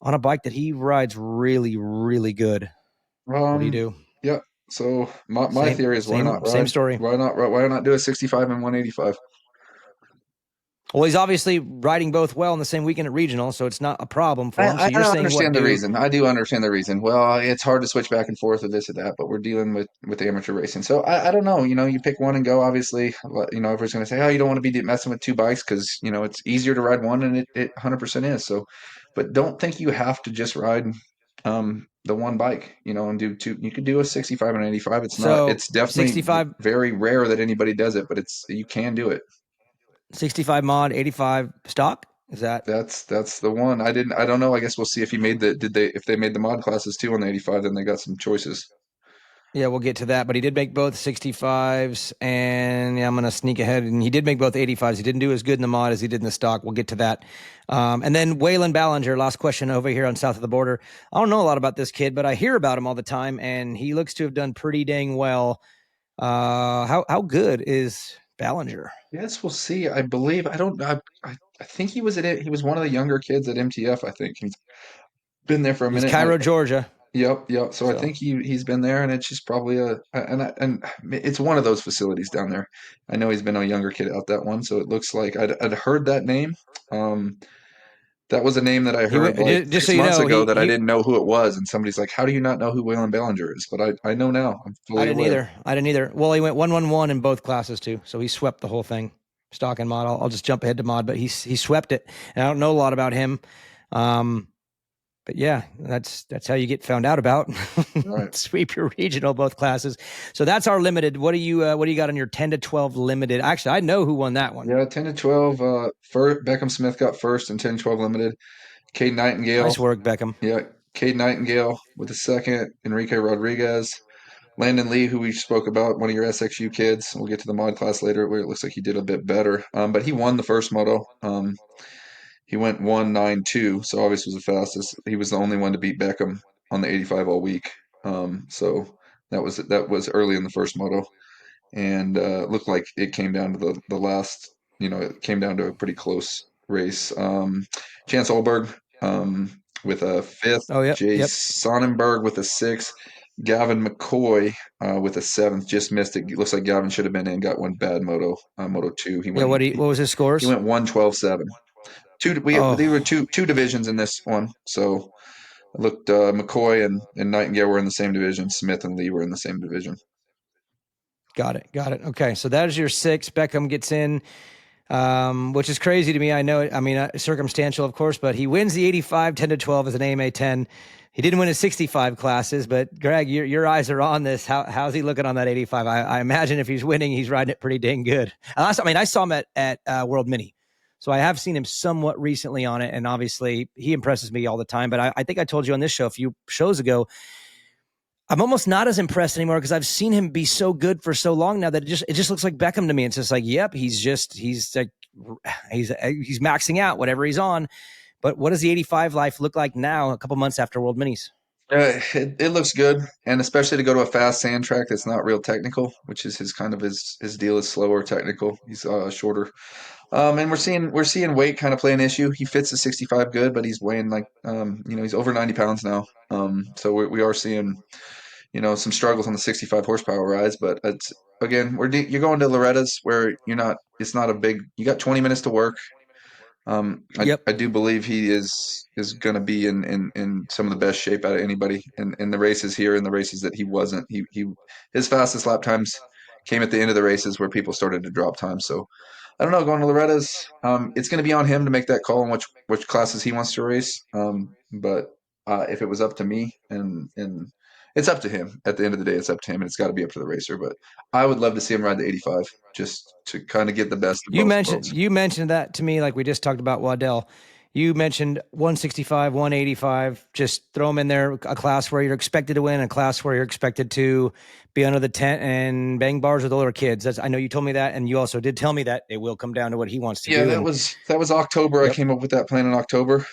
on a bike that he rides really, really good? What do you
Um,
do?
yeah. So my
Same,
theory is,
same, same story.
why not do a 65 and 185?
Well, he's obviously riding both well in the same weekend at regional, so it's not a problem for him. So
I
you're
don't
saying what,
understand the
dude?
reason. I do understand the reason. Well, it's hard to switch back and forth with this or that, but we're dealing with amateur racing. So I don't know. You know, you pick one and go. Obviously, you know, everyone's going to say, oh, you don't want to be messing with two bikes because, you know, it's easier to ride one, and it 100% is. So, but don't think you have to just ride the one bike, you know, and do two. You could do a 65 and an 85.
So
It's definitely
65,
very rare that anybody does it, but you can do it.
65 mod, 85 stock. Is that?
That's the one. I don't know. I guess we'll see if he made the did they if they made the mod classes too on the 85, then they got some choices.
Yeah, we'll get to that. But he did make both 65s, and yeah, I'm going to sneak ahead. And he did make both 85s. He didn't do as good in the mod as he did in the stock. We'll get to that. And then Waylon Ballinger, last question over here on South of the Border. I don't know a lot about this kid, but I hear about him all the time, and he looks to have done pretty dang well. How good is Ballinger?
Yes, we'll see. I believe I don't I think he was at it. He was one of the younger kids at MTF, I think. He's been there for a
He's
minute.
Cairo, Georgia.
Yep. So I
So
think he's been there, and it's just probably and it's one of those facilities down there. I know he's been a younger kid out that one, so it looks like I'd heard that name. Um, That was a name that I
he
heard like
just so
6
you
months
know,
ago
he
that I
he
didn't know who it was, and somebody's like, "How do you not know who Waylon Ballinger is?" But I know now. I'm
I
fully
didn't
aware.
either. I didn't either. Well, he went 1-1-1 in both classes too, so he swept the whole thing. Stock and mod. I'll just jump ahead to mod, but he swept it. And I don't know a lot about him, but yeah, that's how you get found out about.
Right.
Sweep your regional both classes. So that's our limited. What do you got on your 10 to 12 limited? Actually, I know who won that one.
Yeah, 10 to 12. Beckham Smith got first in 10 12 limited. Cade Nightingale.
Nice work, Beckham.
Yeah, Cade Nightingale with the second. Enrique Rodriguez. Landon Lee, who we spoke about, one of your SXU kids. We'll get to the mod class later where it looks like he did a bit better. But he won the first moto. He went 192, so obviously was the fastest. He was the only one to beat Beckham on the 85 all week. So that was early in the first moto, and looked like it came down to the last. You know, it came down to a pretty close race. Chance Olberg with a fifth,
Oh,
Jay
yep.
Sonnenberg with a sixth, Gavin McCoy with a seventh, just missed it. It looks like Gavin should have been in, got one bad moto, Moto 2.
Yeah, what was his
He
scores?
went 112.7. They were
Oh,
two divisions in this one. So I looked McCoy and Nightingale were in the same division. Smith and Lee were in the same division.
got it. Okay, so that is your 6. Beckham gets in, which is crazy to me. I know. I mean, circumstantial, of course, but he wins the 85 10 to 12 as an AMA 10. He didn't win his 65 classes, but Greg, your eyes are on this. How's he looking on that 85? I imagine if he's winning, he's riding it pretty dang good. I saw him at World Mini, so I have seen him somewhat recently on it, and obviously he impresses me all the time. But I think I told you on this show a few shows ago, I'm almost not as impressed anymore because I've seen him be so good for so long now that it just looks like Beckham to me. It's just like, yep, he's maxing out whatever he's on. But what does the 85 life look like now, a couple months after World Minis?
It looks good, and especially to go to a fast sand track that's not real technical, which is his kind of his deal is slower technical. He's shorter, and we're seeing weight kind of play an issue. He fits the 65 good, but he's weighing like he's over 90 pounds now. So we are seeing some struggles on the 65 horsepower rides, but it's again you're going to Loretta's where you're not. It's not a big. You got 20 minutes to work.
Yep.
I do believe he is going to be in some of the best shape out of anybody in the races here and the races that he wasn't. His fastest lap times came at the end of the races where people started to drop time. So I don't know. Going to Loretta's, it's going to be on him to make that call on which classes he wants to race. But if it was up to me, and it's up to him at the end of the day, it's up to him, and it's got to be up to the racer. But I would love to see him ride the 85 just to kind of get the best of both worlds.
You mentioned that to me, like we just talked about Waddell. You mentioned 165, 185. Just throw them in there. A class where you're expected to win, a class where you're expected to be under the tent and bang bars with older kids. I know you told me that, and you also did tell me that it will come down to what he wants to
Yeah,
do.
that was October. I
Yep.
came up with that plan in October.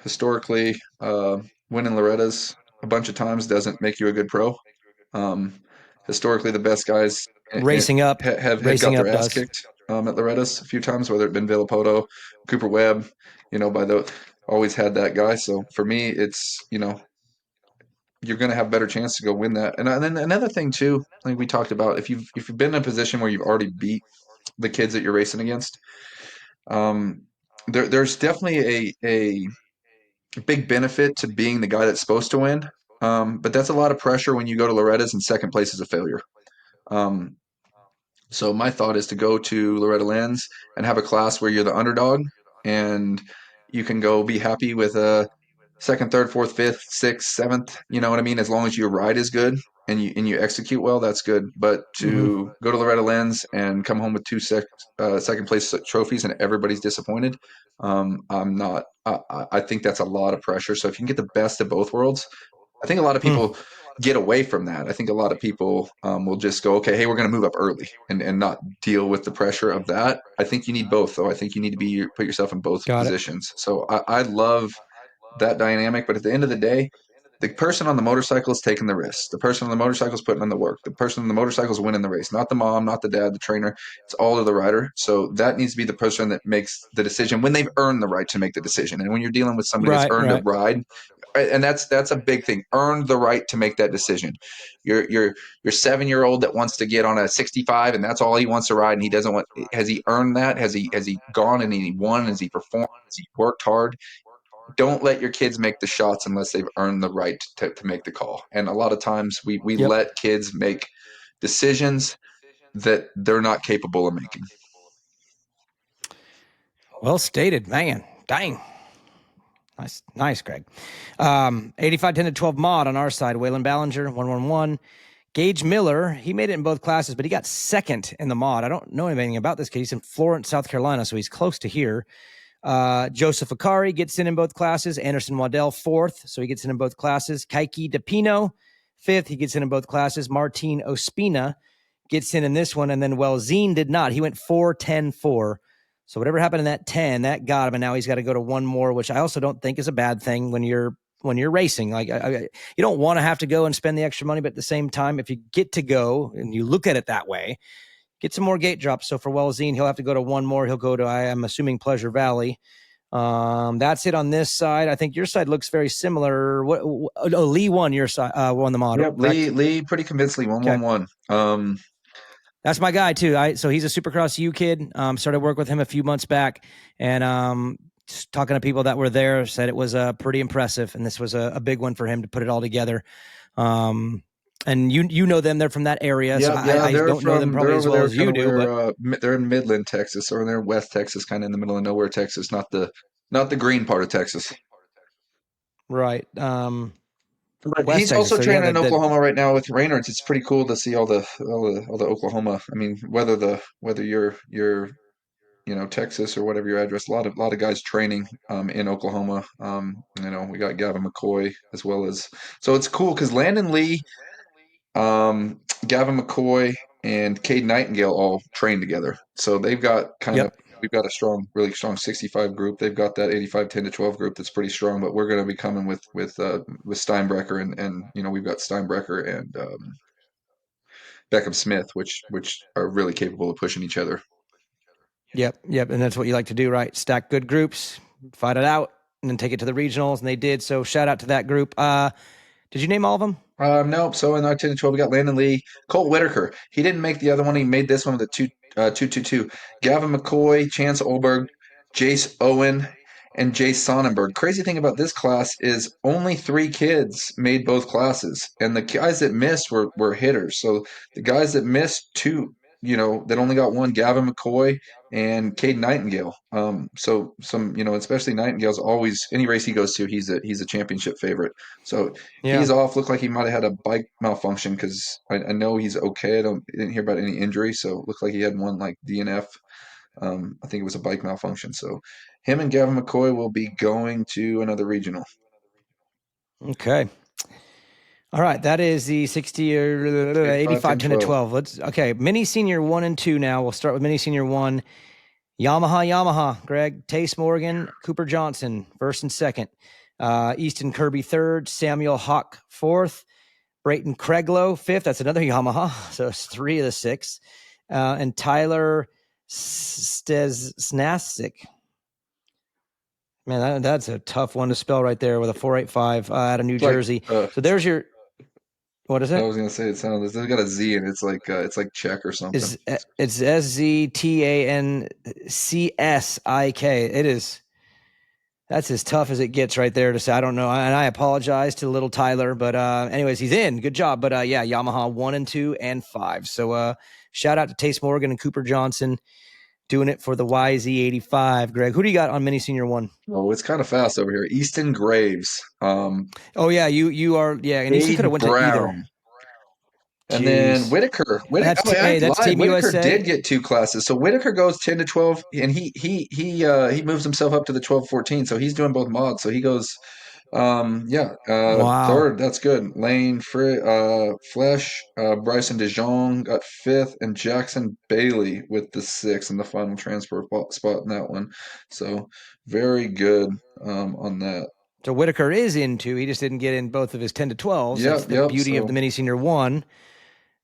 Historically, winning Loretta's a bunch of times doesn't make you a good pro. Um, Historically, the best guys
Racing up,
have got
racing
their
up
ass
does.
kicked at Loretta's a few times, whether it been Villapoto, Cooper Webb. By the always had that guy. So for me, it's you're going to have better chance to go win that. And then another thing too, like we talked about, if you've been in a position where you've already beat the kids that you're racing against, um, there's definitely a big benefit to being the guy that's supposed to win. But that's a lot of pressure when you go to Loretta's and second place is a failure. Um, so my thought is to go to Loretta Lynn's and have a class where you're the underdog and you can go be happy with a second, third, fourth, fifth, sixth, seventh. You know what I mean? As long as your ride is good and you execute well, that's good. But
Mm-hmm.
to go to Loretta Lynn's and come home with two second place trophies and everybody's disappointed, I'm not. I think that's a lot of pressure. So if you can get the best of both worlds, I think a lot of
Hmm.
people get away from that. I think a lot of people will just go, okay, hey, we're going to move up early and not deal with the pressure of that. I think you need both, though. I think you need to put yourself in both
Got it.
positions. So I love that dynamic. But at the end of the day, the person on the motorcycle is taking the risks. The person on the motorcycle is putting in the work. The person on the motorcycle is winning the race, not the mom, not the dad, the trainer. It's all of the rider. So that needs to be the person that makes the decision when they've earned the right to make the decision. And when you're dealing with somebody that's
Right,
earned a
right.
ride, and that's a big thing. Earned the right to make that decision. Your 7-year-old that wants to get on a 65 and that's all he wants to ride and he doesn't want. Has he earned that? Has he gone and he won? Has he performed? Has he worked hard? Don't let your kids make the shots unless they've earned the right to make the call. And a lot of times we
Yep.
let kids make decisions that they're not capable of making.
Well stated, man. Dang. Nice, Greg. 85, 10 to 12 mod on our side. Waylon Ballinger, 111. Gage Miller, he made it in both classes, but he got second in the mod. I don't know anything about this kid. He's in Florence, South Carolina, so he's close to here. Joseph Akari gets in both classes. Anderson Waddell, fourth, so he gets in both classes. Kaiki DePino, fifth, he gets in both classes. Martin Ospina gets in this one, and then Zine did not. He went 4, 10, 4. So whatever happened in that 10, that got him, and now he's got to go to one more, which I also don't think is a bad thing when you're racing. Like you don't want to have to go and spend the extra money, but at the same time, if you get to go and you look at it that way, get some more gate drops. So for Welzine, he'll have to go to one more. He'll go to, I'm assuming, Pleasure Valley. That's it on this side. I think your side looks very similar. Lee won your side, won the model.
Yep,
Correct?
Lee, pretty convincingly,
Okay.
111.
That's my guy too. So he's a Supercross U kid. Started work with him a few months back, and just talking to people that were there, said it was pretty impressive, and this was a big one for him to put it all together. And you know them; they're from that area, so I don't know them probably
they're
as
over
well
there
as
kind
you
of
do. But
where they're in Midland, Texas, or they're West Texas, kind of in the middle of nowhere, Texas, not the green part of Texas.
right,
But
West
he's
Texas.
also
So yeah,
training in Oklahoma right now with Reynolds. It's pretty cool to see all the Oklahoma. I mean, whether you're Texas or whatever your address, a lot of guys training in Oklahoma. We got Gavin McCoy as well as so it's cool because Landon Lee, Gavin McCoy, and Cade Nightingale all train together. So they've got kind of
yep,
we've got a really strong 65 group. They've got that 85 10 to 12 group that's pretty strong. But we're going to be coming with Steinbrecher and we've got Steinbrecher and Beckham Smith, which are really capable of pushing each other.
Yep. And that's what you like to do, right? Stack good groups, fight it out, and then take it to the regionals. And they did. So shout out to that group. Did you name all of them?
Nope. So in our 10 to 12, we got Landon Lee, Colt Whitaker. He didn't make the other one. He made this one with a 2-2-2. Gavin McCoy, Chance Olberg, Jace Owen, and Jace Sonnenberg. Crazy thing about this class is only 3 kids made both classes, and the guys that missed were hitters. So the guys that missed two, that only got one, Gavin McCoy and Cade Nightingale. So some, especially Nightingale's always any race he goes to, he's a championship favorite. So
Yeah.
he's off. Looked like he might have had a bike malfunction because I know he's okay. I didn't hear about any injury, so it looked like he had one like DNF. I think it was a bike malfunction. So him and Gavin McCoy will be going to another regional.
Okay. All right, that is the 60 or 85 10 to 12. Okay, mini senior 1 and 2 now. We'll start with mini senior 1. Yamaha, Greg, Tace Morgan, Cooper Johnson, first and second. Easton Kirby, third. Samuel Hawk, fourth. Brayton Craiglow, fifth. That's another Yamaha. So it's 3 of the 6. And Tyler Snasik. Man, that's a tough one to spell right there with a 485 out of New Jersey. So there's your. What is it?
I was gonna say it's got a Z and it's like Czech or something.
It's SZTANCSIK. It is. That's as tough as it gets right there to say. I don't know, and I apologize to little Tyler, but anyways, he's in. Good job, but yeah, Yamaha 1 and 2 and 5. So shout out to Tace Morgan and Cooper Johnson doing it for the YZ85. Greg, who do you got on mini senior 1?
Oh, it's kind of fast over here. Easton Graves.
Oh yeah, you are. Yeah, and Easton could have went to either.
And then Whitaker.
That's Team
Whitaker
USA.
did get 2 classes. So Whitaker goes 10 to 12, and he moves himself up to the 12-14. So he's doing both mods. So he goes,
wow.
third. That's good. Lane Flesh, Bryson DeJong got 5th, and Jackson Bailey with the 6th in the final transfer spot in that one. So very good on that.
So Whitaker is in 2. He just didn't get in both of his 10 to 12s. That's the beauty of the mini senior 1.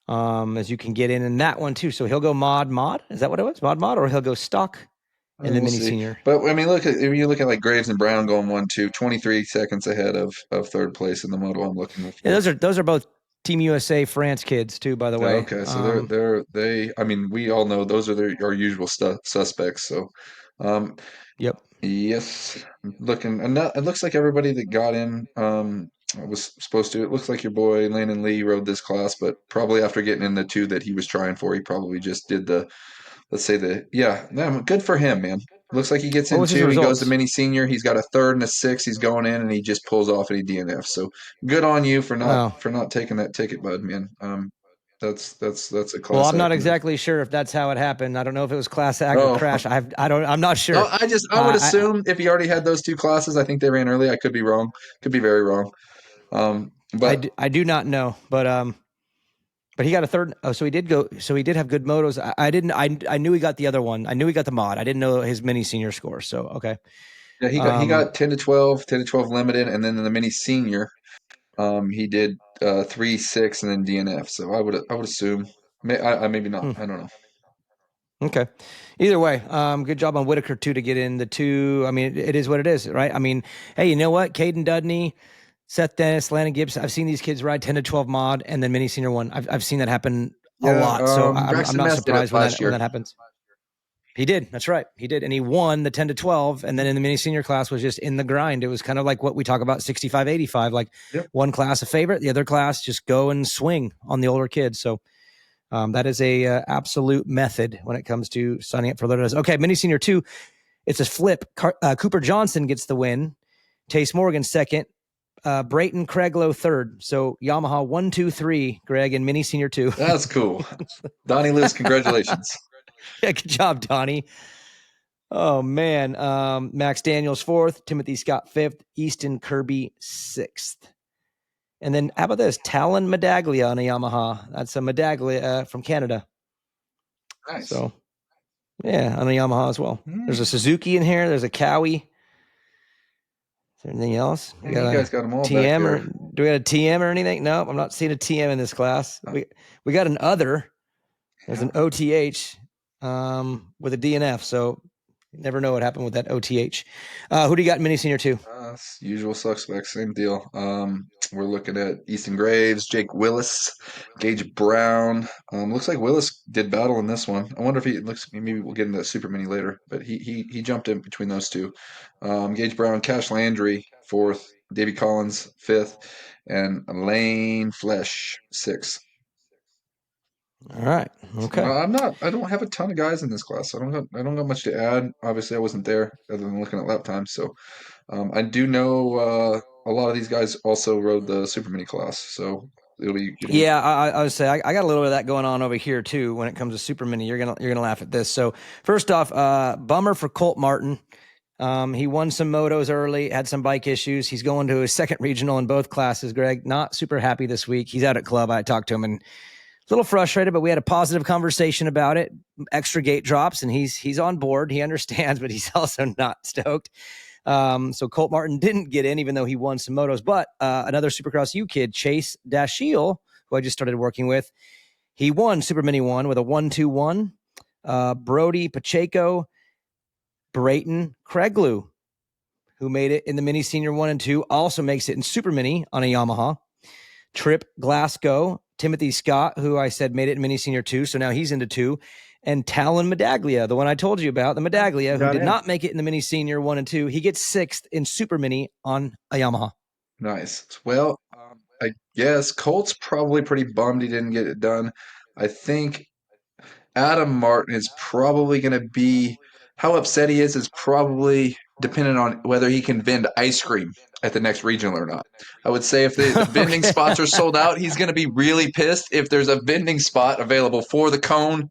As you can get in that one too. So he'll go mod. Is that what it was? Mod, or he'll go stock in the mini senior.
But I mean, if you look at like Graves and Brown going 1-2, 23 seconds ahead of third place in the Moto I'm looking for.
Yeah, those are both Team USA France kids too, by the way.
Okay, so they. I mean, we all know those are our usual suspects. So,
yep.
Yes, it looks like everybody that got in was supposed to. It looks like your boy Landon Lee rode this class, but probably after getting in the 2 that he was trying for, he probably just did good for him, man. Looks like he gets in 2. He goes to mini senior. He's got a 3rd and a 6th. He's going in, and he just pulls off any DNF. So good on you for not taking that ticket, bud, man. That's a class.
Well, I'm not exactly sure if that's how it happened. I don't know if it was class act or crash. I'm not sure.
I would assume if he already had those 2 classes, I think they ran early. I could be wrong. Could be very wrong. But
I do not know. But he got a 3rd. Oh, so he did go. So he did have good motos. I knew he got the other one. I knew he got the mod. I didn't know his mini senior score. So okay.
Yeah, he got 10 to 12 limited, and then in the mini senior, he did 3, 6, and then DNF. So I would assume, maybe not. I don't know.
Okay. Either way, good job on Whitaker too to get in the 2. I mean, it is what it is, right? I mean, hey, you know what? Caden Dudney, Seth Dennis, Landon Gibbs. I've seen these kids ride 10 to 12 mod and then mini senior 1. I've seen that happen a lot. So I'm not surprised when that happens. He did. That's right. He did. And he won the 10 to 12. And then in the mini senior class was just in the grind. It was kind of like what we talk about 65, 85, like one class a favorite, the other class just go and swing on the older kids. So that is a absolute method when it comes to signing up for Lotus. Okay. Mini senior 2. It's a flip. Cooper Johnson gets the win. Tace Morgan second. Brayton Craiglow third. So Yamaha 1, 2, 3, Greg, and mini senior 2.
That's cool. Donnie Lewis, congratulations.
Yeah, good job, Donnie. Oh man. Max Daniels fourth, Timothy Scott fifth, Easton Kirby sixth. And then how about this? Talon Medaglia on a Yamaha. That's a Medaglia from Canada.
Nice.
So Yeah, on the Yamaha as well. There's a
Hmm.
Suzuki in here. There's a Cowie. Is there anything else? We
And
got
you
a
guys got them all back
TM or
there.
do we have a TM or anything? No, I'm not seeing a TM in this class.
Uh,
We got an other. There's
yeah.
an OTH with a DNF. So you never know what happened with that OTH. Who do you got in mini senior two?
Usual suspects, same deal. We're looking at Easton Graves, Jake Willis, Gage Brown. Looks like Willis did battle in this one. I wonder if he looks. Maybe we'll get into Super Mini later, but he jumped in between those two. Gage Brown, Cash Landry fourth, Davy Collins fifth, and Lane Flesh sixth.
All right.
So
Okay.
I'm not. I don't have a ton of guys in this class. I don't got much to add. Obviously, I wasn't there other than looking at lap times. So I do know a lot of these guys also rode the Super Mini class, so it'll be
Yeah, I would say I got a little bit of that going on over here too. When it comes to Super Mini, you're gonna laugh at this. So first off, bummer for Colt Martin. He won some motos early, had some bike issues. He's going to his second regional in both classes. Greg, not super happy this week. He's out at club. I talked to him and a little frustrated, but we had a positive conversation about it. Extra gate drops, and he's on board. He understands, but he's also not stoked. So Colt Martin didn't get in, even though he won some motos. But another Supercross U kid, Chase Dashiell, who I just started working with, he won Super Mini 1 with a 1-2-1. Brody Pacheco, Brayton Craiglew, who made it in the Mini Senior 1 and 2, also makes it in Super Mini on a Yamaha. Trip Glasgow, Timothy Scott, who I said made it in Mini Senior 2, so now he's into 2. And Talon Medaglia, the one I told you about, the Medaglia, who
got
did
in.
not make it in the Mini Senior 1 and 2. He gets sixth in Super Mini on a Yamaha.
Nice. Well, I guess Colt's probably pretty bummed he didn't get it done. I think Adam Martin is probably going to be how upset he is probably dependent on whether he can vend ice cream at the next regional or not. I would say if the vending
Okay.
spots are sold out, he's going to be really pissed. If there's a vending spot available for the cone,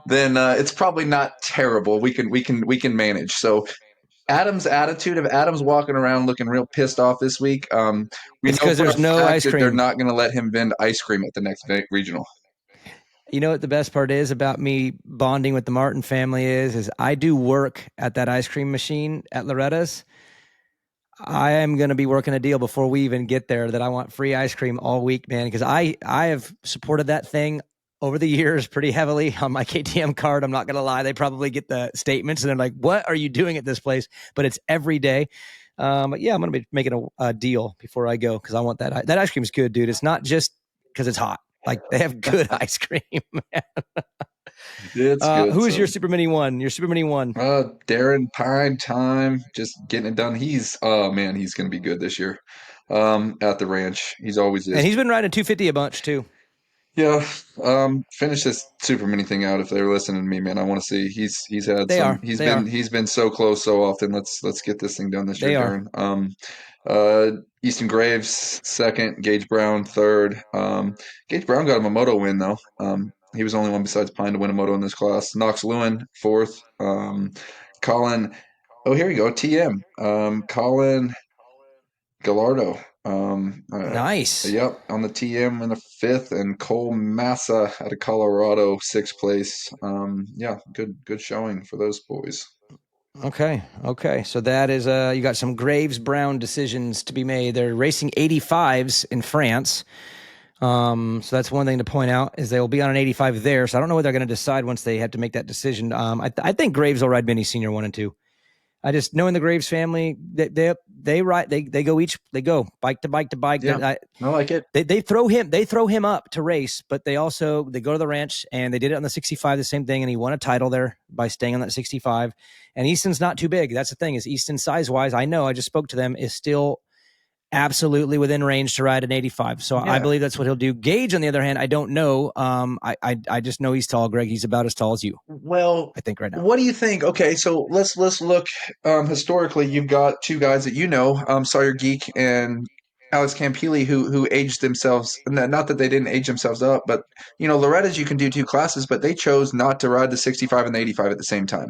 then it's probably not terrible. We can manage. So Adam's attitude of Adam's walking around looking real pissed off this week. We
It's
know
because
for a
there's no
fact
ice
that they're
cream.
not going to let him vend ice cream at the next regional.
You know what the best part is about me bonding with the Martin family is I do work at that ice cream machine at Loretta's. I am going to be working a deal before we even get there that I want free ice cream all week, man, because I have supported that thing over the years pretty heavily on my KTM card. I'm not going to lie. They probably get the statements and they're like, what are you doing at this place? But it's every day. But yeah, I'm going to be making a deal before I go because I want that ice cream is good, dude. It's not just because it's hot. Like they have good ice cream.
It's good.
Who is
So
your Super Mini one? Your Super Mini one.
Darren Pine time, just getting it done. He's oh man, he's gonna be good this year. At the ranch. He's always
And
is.
he's been riding 250 a bunch too.
Yeah. Finish this super mini thing out if they're listening to me, man. I want to see. He's had
They
some
are. They are.
he's been so close so often. Let's get this thing done this year,
They are.
Darren. Uh Easton Graves second, Gage Brown third. Gage Brown got him a moto win though. He was the only one besides Pine to win a moto in this class. Knox Lewin fourth. Colin Oh, here you go. TM. Colin Gallardo.
Nice.
Yep, on the TM in the fifth, and Cole Massa out of Colorado, sixth place. Yeah, good showing for those boys.
Okay. Okay. So that is you got some Graves Brown decisions to be made. They're racing 85s in France. So that's one thing to point out is they will be on an 85 there. So I don't know what they're going to decide once they have to make that decision. I think Graves will ride Mini Senior 1 and 2. I just knowing the Graves family, they ride they go bike to bike to bike.
Yeah, I like it.
They throw him up to race, but they go to the ranch and they did it on the 65 the same thing, and he won a title there by staying on that 65. And Easton's not too big. That's the thing is Easton size wise, I know I just spoke to them, is still absolutely within range to ride an 85. So I
Yeah.
believe that's what he'll do. Gage, on the other hand, I don't know. I just know he's tall, Greg. He's about as tall as you,
Well,
I think, right now.
what do you think? Okay, so let's look historically. You've got two guys that you know, Sawyer Geek and Alex Campili, who aged themselves. Not that they didn't age themselves up, but Loretta's you can do two classes, but they chose not to ride the 65 and the 85 at the same time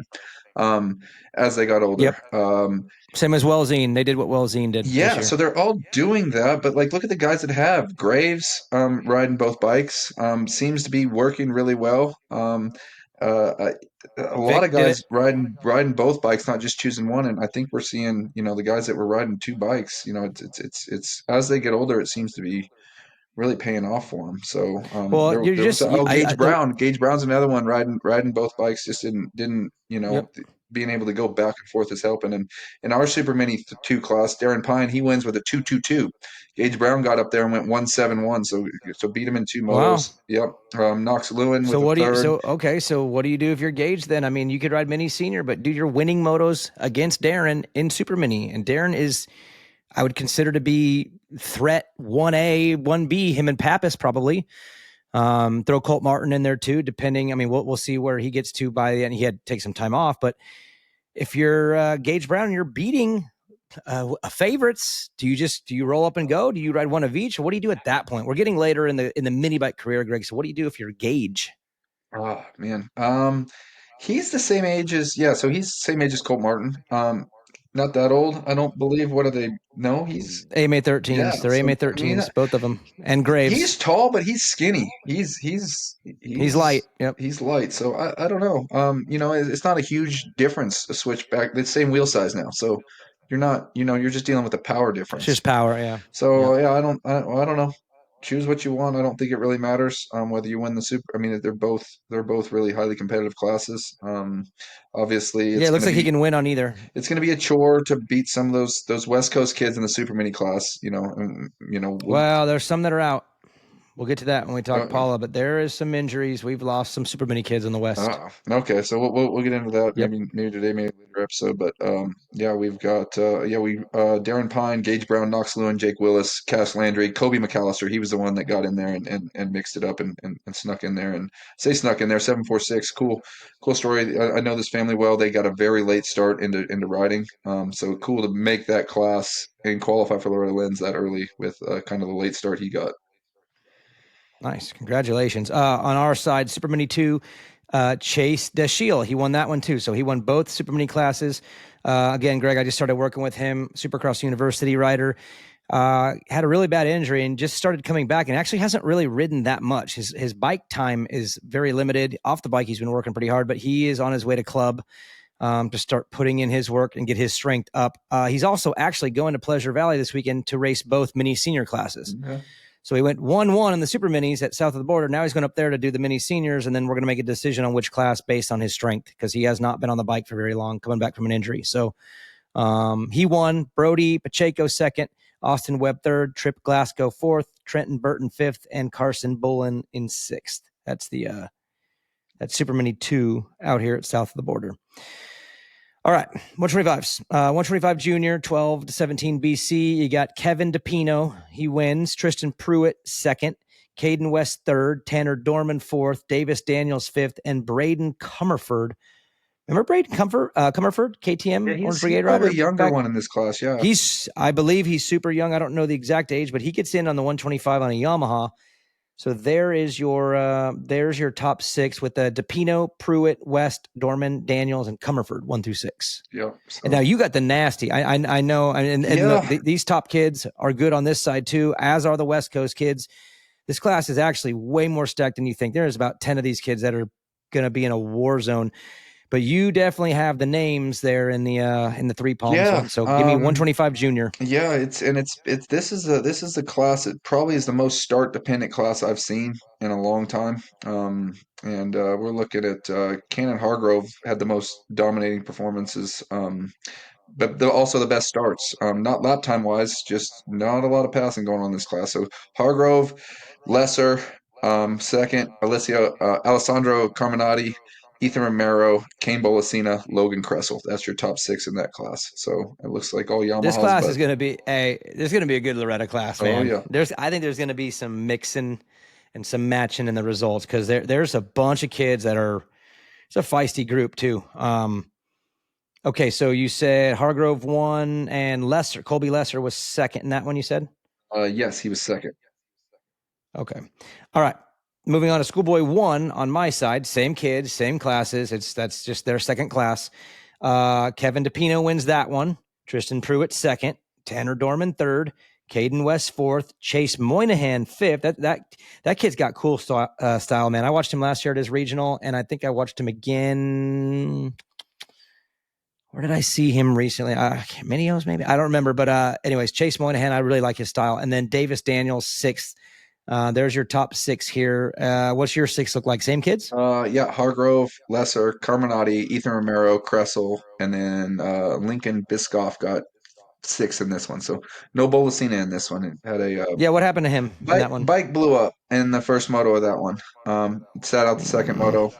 um, as they got older.
Yep. Same as Welzine. They did what Welzine did this
Yeah,
year.
so they're all doing that, but like look at the guys that have Graves riding both bikes. Seems to be working really well. a lot
Vic
of
did it.
guys riding both bikes, not just choosing one. And I think we're seeing, the guys that were riding two bikes, it's as they get older, it seems to be really paying off for them. So
Well, you're
there was
just I
Gage
the
Brown. Gage Brown's another one riding both bikes. Just didn't
yep.
being able to go back and forth is helping. And in our Super Mini two class, Darren Pine, he wins with a 2.22. Gage Brown got up there and went 1.71. So beat him in two
Wow.
motos. Yep. Knox Lewin
So
with a
what do you
third.
so okay, so what do you do if you're Gage then? I mean, you could ride mini senior, but do your winning motos against Darren in super mini. And Darren is I would consider to be threat 1A, 1B, him and Pappas probably. Throw Colt Martin in there too, depending. I mean, we'll see where he gets to by the end. He had to take some time off, but if you're Gage Brown, you're beating favorites. Do you roll up and go? Do you ride one of each? Or what do you do at that point? We're getting later in the mini bike career, Greg. So what do you do if you're Gage?
Oh man. He's the same age as yeah, so he's the same age as Colt Martin. Not that old, I don't believe. What are they? No, he's
AMA
yeah.
13s. They're
So
AMA
I mean,
13s, both of them, and
he's
Graves.
tall, but he's skinny.
He's light. Yep.
He's light. So I don't know. It's not a huge difference. A switch back, the same wheel size now. So you're not, you're just dealing with the power
It's
difference.
just power. Yeah.
So
Yep.
yeah, I don't know. Choose what you want. I don't think it really matters whether you win the super. I mean, they're both really highly competitive classes. Obviously,
Yeah. It looks like he can win on either.
it's gonna be a chore to beat some of those West Coast kids in the super mini class. And,
Well, there's some that are out. We'll get to that when we talk
uh,
Paula, but there is some injuries. We've lost some super mini kids in the West.
okay, so we'll get into that
Yep.
maybe today, maybe later episode. But yeah, we've got Darren Pine, Gage Brown, Knox Lewin, Jake Willis, Cass Landry, Kobe McAllister. He was the one that got in there and mixed it up and snuck in there and say snuck in there 746. Cool story. I know this family well. They got a very late start into riding. So cool to make that class and qualify for Loretta Lynn's that early with kind of the late start he got.
Nice. Congratulations. On our side, Super Mini 2, Chase Deshiel. He won that one too. So he won both Super Mini classes. Again, Greg, I just started working with him, Supercross University rider. Had a really bad injury and just started coming back and actually hasn't really ridden that much. His bike time is very limited. Off the bike, he's been working pretty hard, but he is on his way to club to start putting in his work and get his strength up. He's also actually going to Pleasure Valley this weekend to race both mini senior classes.
Okay.
So he went 1-1 in the super minis at south of the border. Now he's going up there to do the mini seniors, and then we're going to make a decision on which class based on his strength because he has not been on the bike for very long, coming back from an injury. So he won. Brody Pacheco second, Austin Webb third, Trip Glasgow fourth, Trenton Burton fifth, and Carson Bullen in sixth. That's that's Super Mini 2 out here at south of the border. All right, 125s. 125 junior, 12 to 17 BC. You got Kevin DePino. He wins. Tristan Pruitt, second. Caden West, third. Tanner Dorman, fourth. Davis Daniels, fifth. And Braden Comerford. Remember Braden Comerford, KTM
Yeah,
Orange
he's
Brigade
probably
rider?
a younger one in this class. Yeah.
I believe he's super young. I don't know the exact age, but he gets in on the 125 on a Yamaha. So there's your top six with the DePino, Pruitt, West, Dorman, Daniels, and Comerford 1 through 6.
Yeah.
And now you got the nasty. I know, and
Yeah.
these top kids are good on this side too, as are the West Coast kids. This class is actually way more stacked than you think. There's about 10 of these kids that are going to be in a war zone. But you definitely have the names there in the Three Palms
Yeah.
one. So give me 125 junior.
Yeah, it's this is the class. It probably is the most start dependent class I've seen in a long time. And we're looking at Cannon Hargrove had the most dominating performances. But also the best starts. Not lap time wise, just not a lot of passing going on in this class. So Hargrove, Lesser, second, Alessandro Carminati, Ethan Romero, Kane Bolasina, Logan Kressel. That's your top six in that class. So it looks like all
This
Yamahas,
class
but
is going to be a good Loretta class,
oh
man.
yeah,
I think there's going to be some mixing and some matching in the results because there's a bunch of kids that are. It's a feisty group too. Okay, so you said Hargrove won and Colby Lesser was second in that one. You said.
yes, he was second.
Okay, all right. Moving on to Schoolboy 1 on my side, same kids, same classes. That's just their second class. Kevin DePino wins that one. Tristan Pruitt second. Tanner Dorman third. Caden West fourth, Chase Moynihan fifth. That kid's got cool style, man. I watched him last year at his regional, and I think I watched him again. Where did I see him recently? Minios, maybe? I don't remember. But anyways, Chase Moynihan, I really like his style. And then Davis Daniels, sixth. There's your top six here. What's your six look like? Same kids?
Yeah, Hargrove, Lesser, Carminati, Ethan Romero, Kressel, and then Lincoln Biscoff got six in this one. So no Bolasina in this one. It had a
Yeah, what happened to him in that one?
bike blew up in the first moto of that one. Sat out the second moto.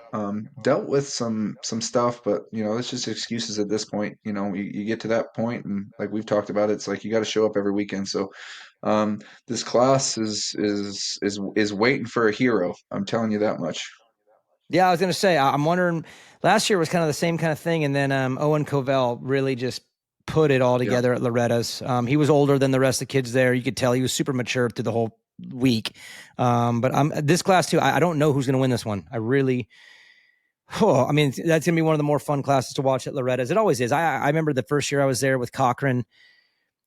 Dealt with some stuff, but it's just excuses at this point. You get to that point, and like we've talked about, it's like you got to show up every weekend. So this class is waiting for a hero. I'm telling you that much.
Yeah, I was going to say, I'm wondering, last year was kind of the same kind of thing. And then Owen Covell really just put it all together at Loretta's. He was older than the rest of the kids there. You could tell he was super mature through the whole week. But this class too, I don't know who's going to win this one. I mean, that's going to be one of the more fun classes to watch at Loretta's. It always is. I remember the first year I was there with Cochran.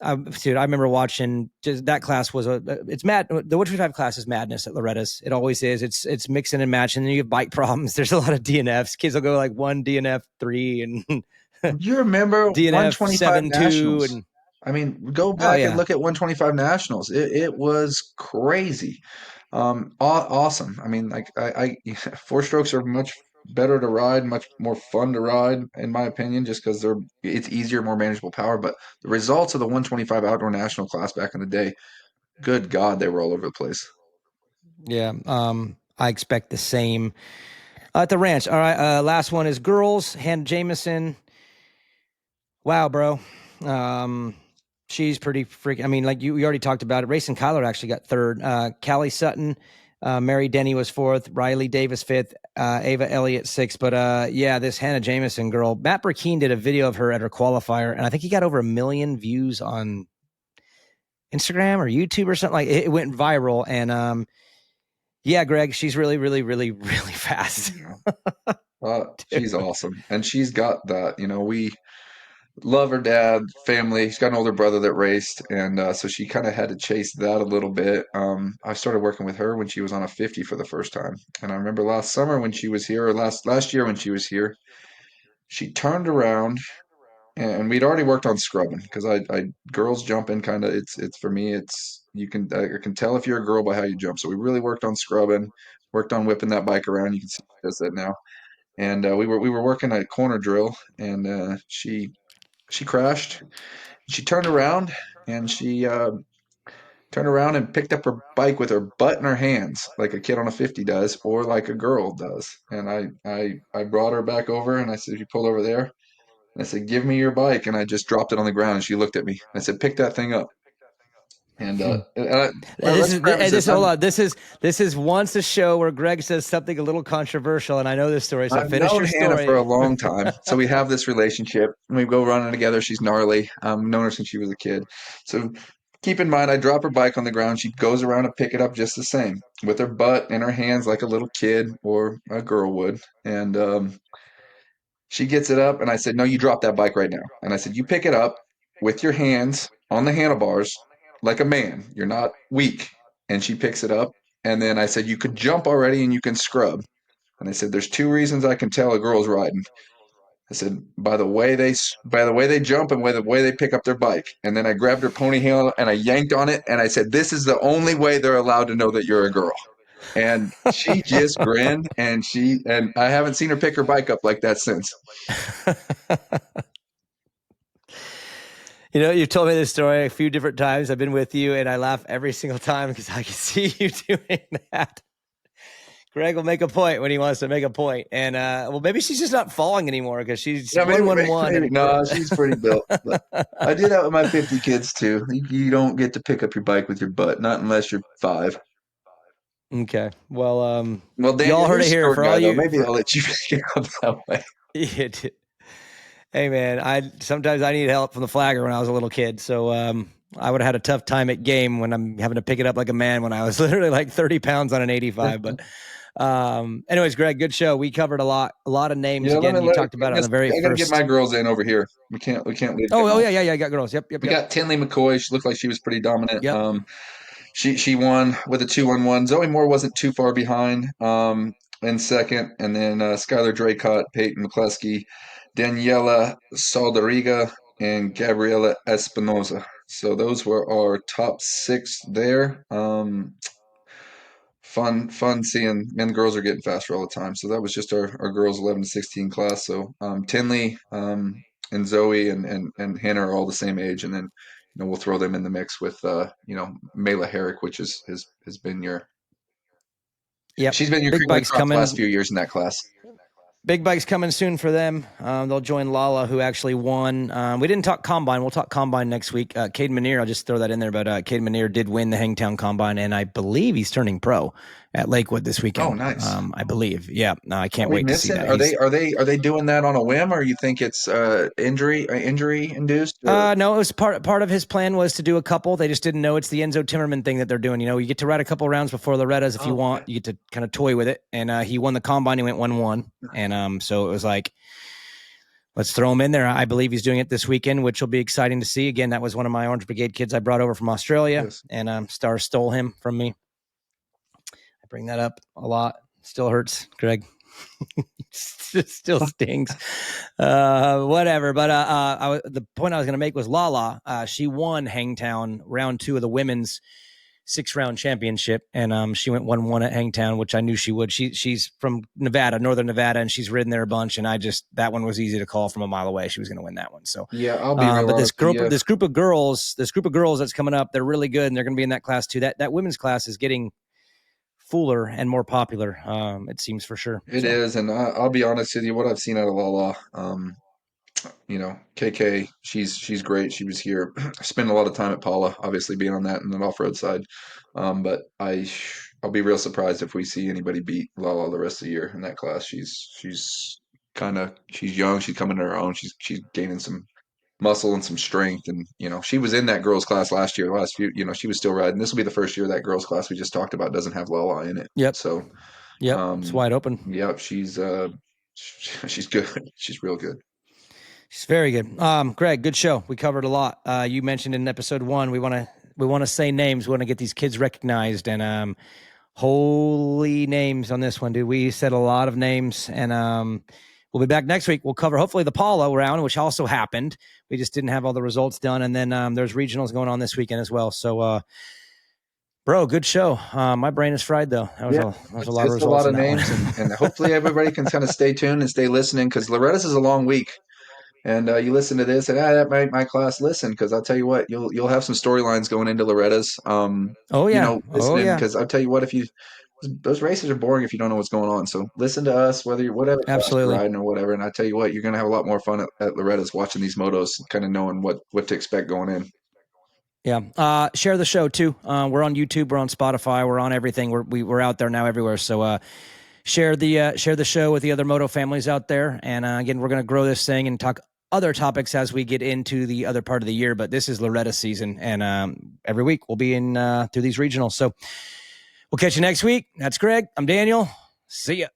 Dude, I remember watching that class it's mad. The 125 class is madness at Loretta's. It always is. It's mixing and matching. And you have bike problems. There's a lot of DNFs. Kids will go like 1 DNF 3 and
do you remember
DNF
125
7-2
nationals?
and
I mean, go back and look at 125 nationals. It was crazy. Awesome. I mean, like I four strokes are much better to ride, much more fun to ride, in my opinion, just because it's easier, more manageable power. But the results of the 125 outdoor national class back in the day, good God, they were all over the place.
yeah. I expect the same at the ranch. All right. Last one is girls. Hannah Jameson. Wow, bro. She's pretty freaking. I mean, like you already talked about it. Racing Kyler actually got third. Callie Sutton, Mary Denny was fourth. Riley Davis fifth. Ava Elliott sixth. But yeah, this Hannah Jameson girl. Matt Burkeen did a video of her at her qualifier, and I think he got over 1 million views on Instagram or YouTube or something. Like it went viral. And yeah, Greg, she's really, really, really, really fast.
She's awesome, and she's got that. We love her dad, family. She's got an older brother that raced, and so she kind of had to chase that a little bit. I started working with her when she was on a 50 for the first time, and I remember last summer when she was here, or last year when she was here, she turned around, and we'd already worked on scrubbing because I girls jumping kind of it's for me it's I can tell if you're a girl by how you jump. So we really worked on scrubbing, worked on whipping that bike around. You can see she does that now, and we were working a corner drill, and she crashed. She turned around and she turned around and picked up her bike with her butt in her hands, like a kid on a 50 does, or like a girl does. And I brought her back over and I said, "You pull over there." And I said, "Give me your bike." And I just dropped it on the ground and she looked at me. I said, "Pick that thing up." And,
Hold on. This is once a show where Greg says something a little controversial, and I know this story. So
I've
finish
known
your story.
Hannah for a long time, so we have this relationship. We go running together. She's gnarly. Known her since she was a kid. So keep in mind, I drop her bike on the ground. She goes around to pick it up just the same, with her butt in her hands like a little kid or a girl would. And she gets it up, and I said, "No, you drop that bike right now." And I said, "You pick it up with your hands on the handlebars like a man. You're not weak." And she picks it up. And then I said, "You could jump already and you can scrub." And I said, "There's two reasons I can tell a girl's riding." I said, by the way they jump and by the way they pick up their bike. And then I grabbed her ponytail and I yanked on it and I said, "This is the only way they're allowed to know that you're a girl." And she just grinned, and I haven't seen her pick her bike up like that since.
You've told me this story a few different times. I've been with you, and I laugh every single time because I can see you doing that. Greg will make a point when he wants to make a point. And, well, maybe she's just not falling anymore because she's 1-1-1.
No, she's pretty built. But I do that with my 50 kids, too. You don't get to pick up your bike with your butt, not unless you're 5.
Okay. Well,
Dan,
y'all heard it here for all you.
Maybe I'll let you pick it up that way.
Yeah, hey, man, sometimes I need help from the flagger when I was a little kid. So I would have had a tough time at game when I'm having to pick it up like a man when I was literally like 30 pounds on an 85. But Anyways, Greg, good show. We covered a lot of names.
Yeah,
Again, you talked about it on the very
I got to get
first.
my girls in over here. We can't leave them
Oh
off.
yeah. I got girls. Yep.
We got Tinley McCoy. She looked like she was pretty dominant.
Yep.
She won with a 2-1-1. Zoe Moore wasn't too far behind in second, and then Skylar Draycott, Peyton McCleskey, Daniela Saldariga, and Gabriela Espinoza. So those were our top six there. Fun seeing men and girls are getting faster all the time. So that was just our girls 11 to 16 class. So Tinley and Zoe and Hannah are all the same age, and then we'll throw them in the mix with Mela Herrick, which has been your
Yep.
she's been your
Big
cream of the
bikes
crop the last
coming.
few years in that class.
Big bikes coming soon for them. They'll join Lala, who actually won. We didn't talk Combine. We'll talk Combine next week. Cade Manier, I'll just throw that in there, but Cade Manier did win the Hangtown Combine, and I believe he's turning pro at Lakewood this weekend.
Oh, nice.
I believe. Yeah. No, I can't
Are we
wait to see
missing?
that.
Are they doing that on a whim, or you think it's injury induced? Or?
No, it was part of his plan was to do a couple. They just didn't know it's the Enzo Timmerman thing that they're doing. You get to ride a couple rounds before Loretta's if you want.
Okay.
You get to kind of toy with it. And he won the Combine. He went 1-1. And so it was like, let's throw him in there. I believe he's doing it this weekend, which will be exciting to see. Again, that was one of my Orange Brigade kids I brought over from Australia.
Yes.
And Star stole him from me. I bring that up a lot. Still hurts, Greg. Still stings. Whatever. But the point I was going to make was Lala. She won Hangtown round 2 of the women's 6-round championship, and she went 1-1 at Hangtown, which I knew she would. She's from Nevada, Northern Nevada, and she's ridden there a bunch. And that one was easy to call from a mile away. She was going to win that one. So
yeah, I'll be real.
But this group of girls that's coming up, they're really good, and they're going to be in that class too. That women's class is getting fuller and more popular. It seems for sure.
It is, and I'll be honest with you. What I've seen out of Lala, KK, she's great. She was here. I spent a lot of time at Paula, obviously being on that and the off road side. But I'll be real surprised if we see anybody beat Lala the rest of the year in that class. She's young. She's coming to her own. She's gaining some muscle and some strength, and she was in that girls class last year. Last few, she was still riding. This will be the first year that girls class we just talked about doesn't have Lala in it.
Yep.
So,
it's wide open.
Yep, she's good. She's real good.
She's very good. Greg, good show. We covered a lot. You mentioned in episode 1, we want to say names. We want to get these kids recognized, and holy names on this one, dude. We said a lot of names, and we'll be back next week. We'll cover hopefully the Paula round, which also happened. We just didn't have all the results done, and then there's regionals going on this weekend as well. So, bro, good show. My brain is fried though. That was a lot of results.
A lot of names, and hopefully everybody can kind of stay tuned and stay listening, because Loretta's is a long week. And you listen to this, and that might my class listen, because I'll tell you what, you'll have some storylines going into Loretta's. Because I'll tell you what, those races are boring if you don't know what's going on. So listen to us, whatever class you're riding or whatever, and I tell you what, you're gonna have a lot more fun at Loretta's watching these motos, kind of knowing what to expect going in.
Yeah. Share the show too. We're on YouTube, we're on Spotify, we're on everything. We're out there now everywhere. So share the show with the other moto families out there. And again, we're going to grow this thing and talk other topics as we get into the other part of the year. But this is Loretta season, and every week we'll be in through these regionals. So we'll catch you next week. That's Greg. I'm Daniel. See ya.